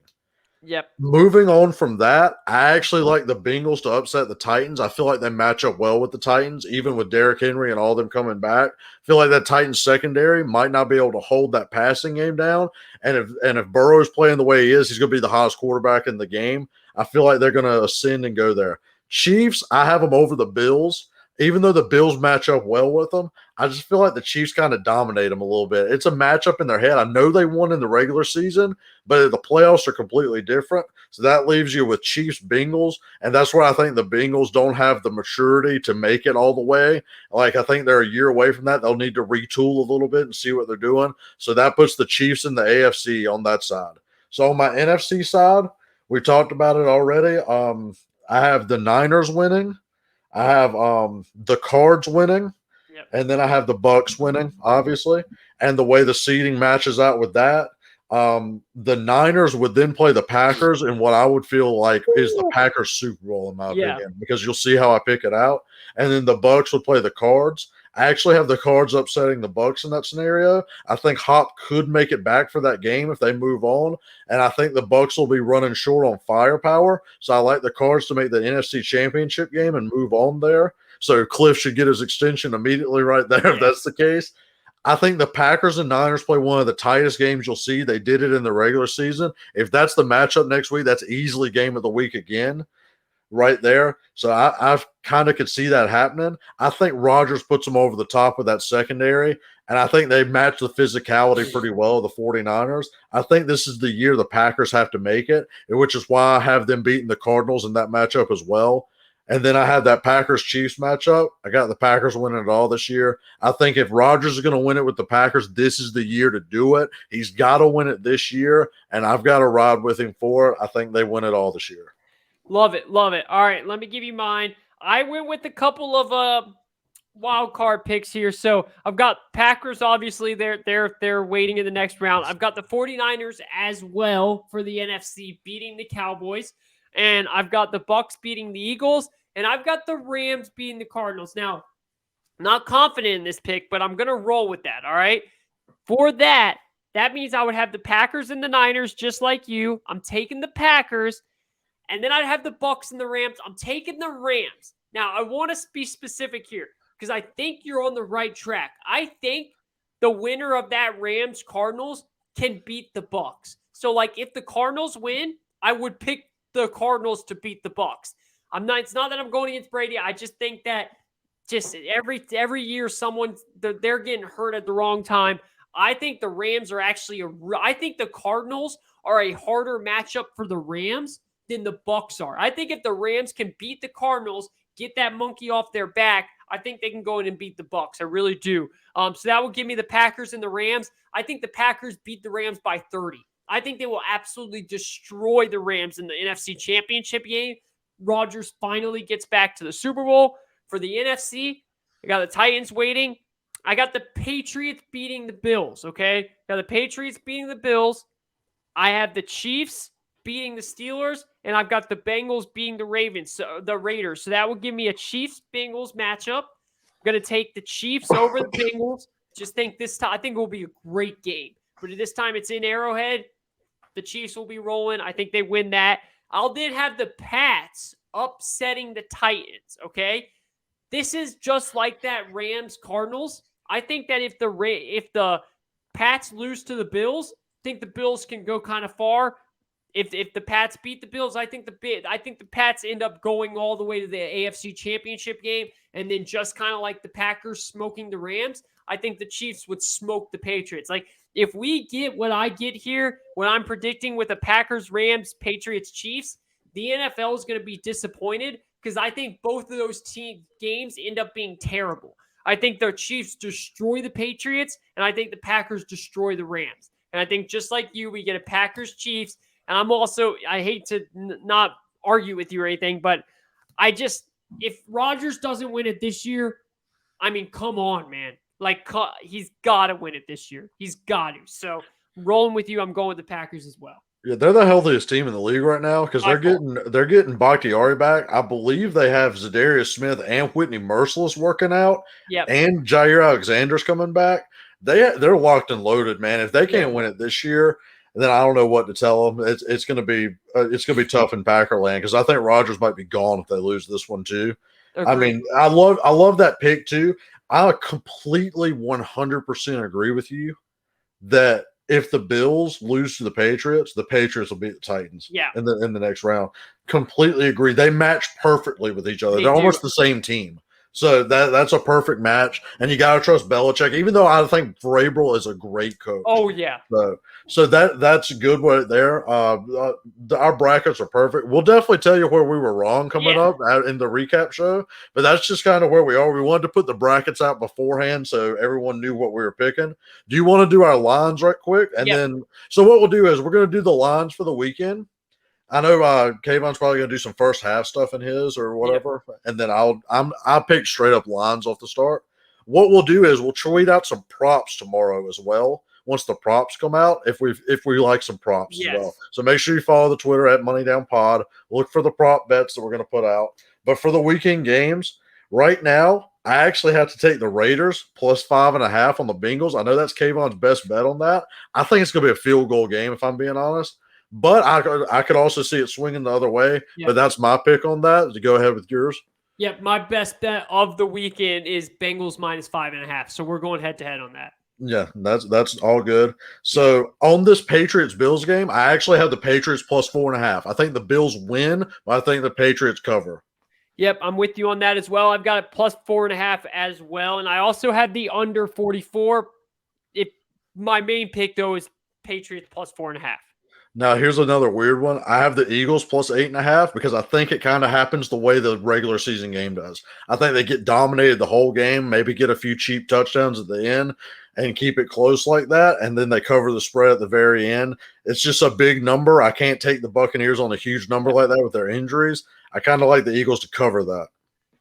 Yep. Moving on from that, I actually like the Bengals to upset the Titans. I feel like they match up well with the Titans, even with Derrick Henry and all them coming back. I feel like that Titans secondary might not be able to hold that passing game down. And if Burrow's playing the way he is, he's going to be the highest quarterback in the game. I feel like they're going to ascend and go there. Chiefs, I have them over the Bills. Even though the Bills match up well with them, I just feel like the Chiefs kind of dominate them a little bit. It's a matchup in their head. I know they won in the regular season, but the playoffs are completely different. So that leaves you with Chiefs, Bengals, and that's where I think the Bengals don't have the maturity to make it all the way. Like I think they're a year away from that. They'll need to retool a little bit and see what they're doing. So that puts the Chiefs in the AFC on that side. So on my NFC side, we talked about it already. I have the Niners winning. I have the Cards winning, Yep. and then I have the Bucks winning, obviously. And the way the seeding matches out with that, the Niners would then play the Packers in what I would feel like is the Packers Super Bowl, in my Yeah. opinion, because you'll see how I pick it out. And then the Bucks would play the Cards. I actually have the Cards upsetting the Bucks in that scenario. I think Hop could make it back for that game if they move on, and I think the Bucks will be running short on firepower. So I like the Cards to make the NFC Championship game and move on there. So Cliff should get his extension immediately right there if that's the case. I think the Packers and Niners play one of the tightest games you'll see. They did it in the regular season. If that's the matchup next week, that's easily game of the week again right there. So I kind of could see that happening. I think Rodgers puts them over the top with that secondary, and I think they match the physicality pretty well, the 49ers. I think this is the year the Packers have to make it, which is why I have them beating the Cardinals in that matchup as well. And then I have that Packers-Chiefs matchup. I got the Packers winning it all this year. I think if Rodgers is going to win it with the Packers, this is the year to do it. He's got to win it this year, and I've got to ride with him for it. I think they win it all this year. Love it. Love it. All right, let me give you mine. I went with a couple of wild card picks here. So I've got Packers, obviously, they're waiting in the next round. I've got the 49ers as well for the NFC beating the Cowboys. And I've got the Bucks beating the Eagles. And I've got the Rams beating the Cardinals. Now, not confident in this pick, but I'm going to roll with that, all right? For that means I would have the Packers and the Niners just like you. I'm taking the Packers. And then I'd have the Bucks and the Rams. I'm taking the Rams. Now, I want to be specific here because I think you're on the right track. I think the winner of that Rams-Cardinals can beat the Bucks. So, like, if the Cardinals win, I would pick the Cardinals to beat the Bucks. It's not that I'm going against Brady. I just think that just every year they're getting hurt at the wrong time. I think the Rams are actually I think the Cardinals are a harder matchup for the Rams than the Bucks are. I think if the Rams can beat the Cardinals, get that monkey off their back, I think they can go in and beat the Bucks. I really do. So that will give me the Packers and the Rams. I think the Packers beat the Rams by 30. I think they will absolutely destroy the Rams in the NFC Championship game. Rodgers finally gets back to the Super Bowl. For the NFC, I got the Titans waiting. I got the Patriots beating the Bills, okay? Got the Patriots beating the Bills. I have the Chiefs beating the Steelers, and I've got the Bengals beating the Raiders. So that will give me a Chiefs-Bengals matchup. I'm going to take the Chiefs over the Bengals. Just think this time, I think it will be a great game. But this time it's in Arrowhead. The Chiefs will be rolling. I think they win that. I'll then have the Pats upsetting the Titans, okay? This is just like that Rams-Cardinals. I think that if the Pats lose to the Bills, I think the Bills can go kind of far. If the Pats beat the Bills, I think the Pats end up going all the way to the AFC Championship game, and then just kind of like the Packers smoking the Rams, I think the Chiefs would smoke the Patriots. Like, if we get what I get here, what I'm predicting with the Packers, Rams, Patriots, Chiefs, the NFL is going to be disappointed because I think both of those team games end up being terrible. I think the Chiefs destroy the Patriots, and I think the Packers destroy the Rams. And I think just like you, we get a Packers-Chiefs. And I hate to not argue with you or anything, but if Rodgers doesn't win it this year, I mean, come on, man. Like, he's got to win it this year. He's got to. So, rolling with you, I'm going with the Packers as well. Yeah, they're the healthiest team in the league right now because they're getting Bakhtiari back. I believe they have Zadarius Smith and Whitney Merciless working out, Yep. and Jair Alexander's coming back. They're locked and loaded, man. If they can't win it this year, then I don't know what to tell them. It's going to be tough in Packerland because I think Rodgers might be gone if they lose this one too. Agreed. I mean, I love that pick too. I completely 100% agree with you that if the Bills lose to the Patriots will beat the Titans. Yeah. In the next round. Completely agree. They match perfectly with each other. They're almost the same team. So that's a perfect match. And you gotta trust Belichick, even though I think Vrabel is a great coach. Oh yeah. So that's a good right there. Our brackets are perfect. We'll definitely tell you where we were wrong coming up in the recap show, but that's just kind of where we are. We wanted to put the brackets out beforehand so everyone knew what we were picking. Do you want to do our lines right quick? And then, so what we'll do is we're going to do the lines for the weekend. I know Kayvon's probably going to do some first half stuff in his or whatever, and then I'll pick straight up lines off the start. What we'll do is we'll tweet out some props tomorrow as well. Once the props come out, if we like some props as well. So make sure you follow the Twitter at Money Down Pod. Look for the prop bets that we're going to put out. But for the weekend games, right now, I actually have to take the Raiders plus 5.5 on the Bengals. I know that's Kayvon's best bet on that. I think it's going to be a field goal game if I'm being honest. But I could also see it swinging the other way. Yep. But that's my pick on that. To go ahead with yours. Yep, my best bet of the weekend is Bengals minus 5.5. So we're going head to head on that. Yeah, that's all good. So on this Patriots-Bills game, I actually have the Patriots plus 4.5. I think the Bills win, but I think the Patriots cover. Yep, I'm with you on that as well. I've got it plus 4.5 as well. And I also have the under 44. My main pick, though, is Patriots plus 4.5. Now, here's another weird one. I have the Eagles plus 8.5 because I think it kind of happens the way the regular season game does. I think they get dominated the whole game, maybe get a few cheap touchdowns at the end and keep it close like that, and then they cover the spread at the very end. It's just a big number. I can't take the Buccaneers on a huge number like that with their injuries. I kind of like the Eagles to cover that.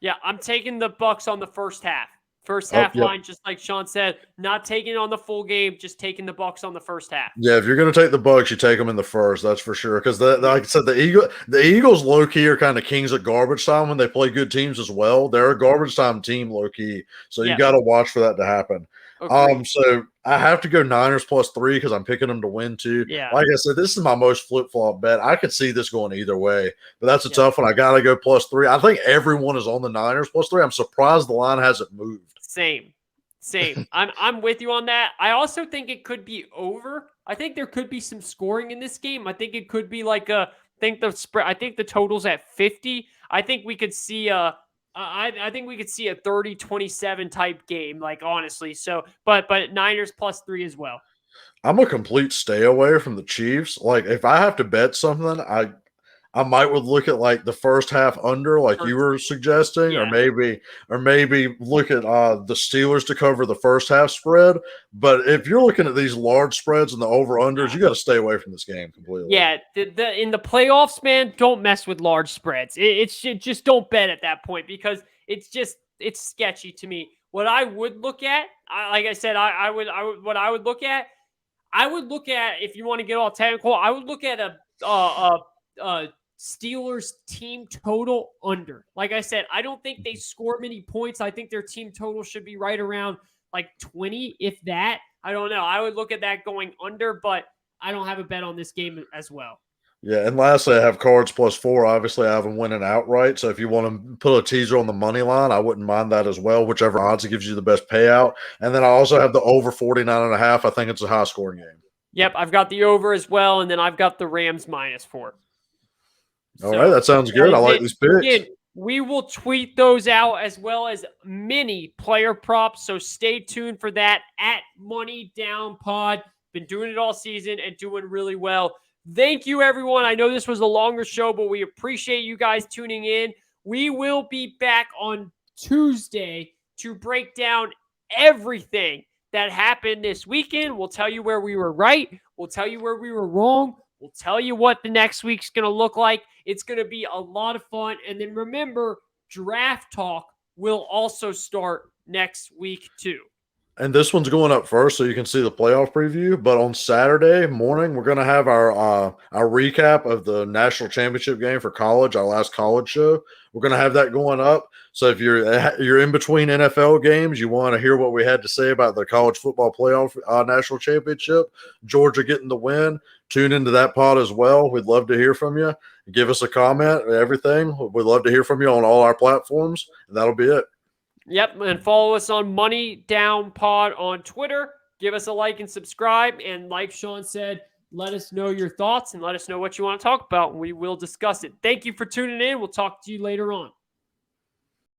Yeah, I'm taking the Bucs on the first half. First half line, just like Shawn said, not taking it on the full game, just taking the Bucs on the first half. Yeah, if you're going to take the Bucs, you take them in the first. That's for sure. Because, like I said, the Eagles low key are kind of kings at garbage time when they play good teams as well. They're a garbage time team low key, so you got to watch for that to happen. Okay. So I have to go Niners plus 3 because I'm picking them to win too. Yeah. Like I said, this is my most flip-flop bet. I could see this going either way, but that's a tough one. I got to go plus 3. I think everyone is on the Niners plus 3. I'm surprised the line hasn't moved. Same. I'm with you on that. I also think it could be over. I think there could be some scoring in this game. I think it could be like I think the total's at 50. I think we could see I think we could see a 30-27 type game, like honestly. So, but Niners plus 3 as well. I'm a complete stay away from the Chiefs. Like if I have to bet something, I might would look at like the first half under, like you were suggesting, or maybe look at the Steelers to cover the first half spread. But if you're looking at these large spreads and the over unders, you got to stay away from this game completely. Yeah, in the playoffs, man, don't mess with large spreads. It's just don't bet at that point because it's sketchy to me. What I would look at, like I said, I would look at if you want to get all technical, I would look at a Steelers team total under. Like I said, I don't think they score many points. I think their team total should be right around like 20, if that. I don't know. I would look at that going under, but I don't have a bet on this game as well. Yeah, and lastly, I have Cards plus 4. Obviously, I have them winning outright. So if you want to put a teaser on the money line, I wouldn't mind that as well, whichever odds it gives you the best payout. And then I also have the over 49.5. I think it's a high-scoring game. Yep, I've got the over as well, and then I've got the Rams minus 4. All right, that sounds good. I like these picks. Again, we will tweet those out as well as mini player props, so stay tuned for that at Money Down Pod. Been doing it all season and doing really well. Thank you, everyone. I know this was a longer show, but we appreciate you guys tuning in. We will be back on Tuesday to break down everything that happened this weekend. We'll tell you where we were right. We'll tell you where we were wrong. We'll tell you what the next week's going to look like. It's going to be a lot of fun. And then remember, draft talk will also start next week too. And this one's going up first, so you can see the playoff preview. But on Saturday morning, we're going to have our recap of the national championship game for college, our last college show. We're going to have that going up. So if you're in between NFL games, you want to hear what we had to say about the college football playoff national championship, Georgia getting the win, tune into that pod as well. We'd love to hear from you. Give us a comment, everything. We'd love to hear from you on all our platforms, and that'll be it. Yep, and follow us on Money Down Pod on Twitter. Give us a like and subscribe. And like Shawn said, let us know your thoughts and let us know what you want to talk about, and we will discuss it. Thank you for tuning in. We'll talk to you later on.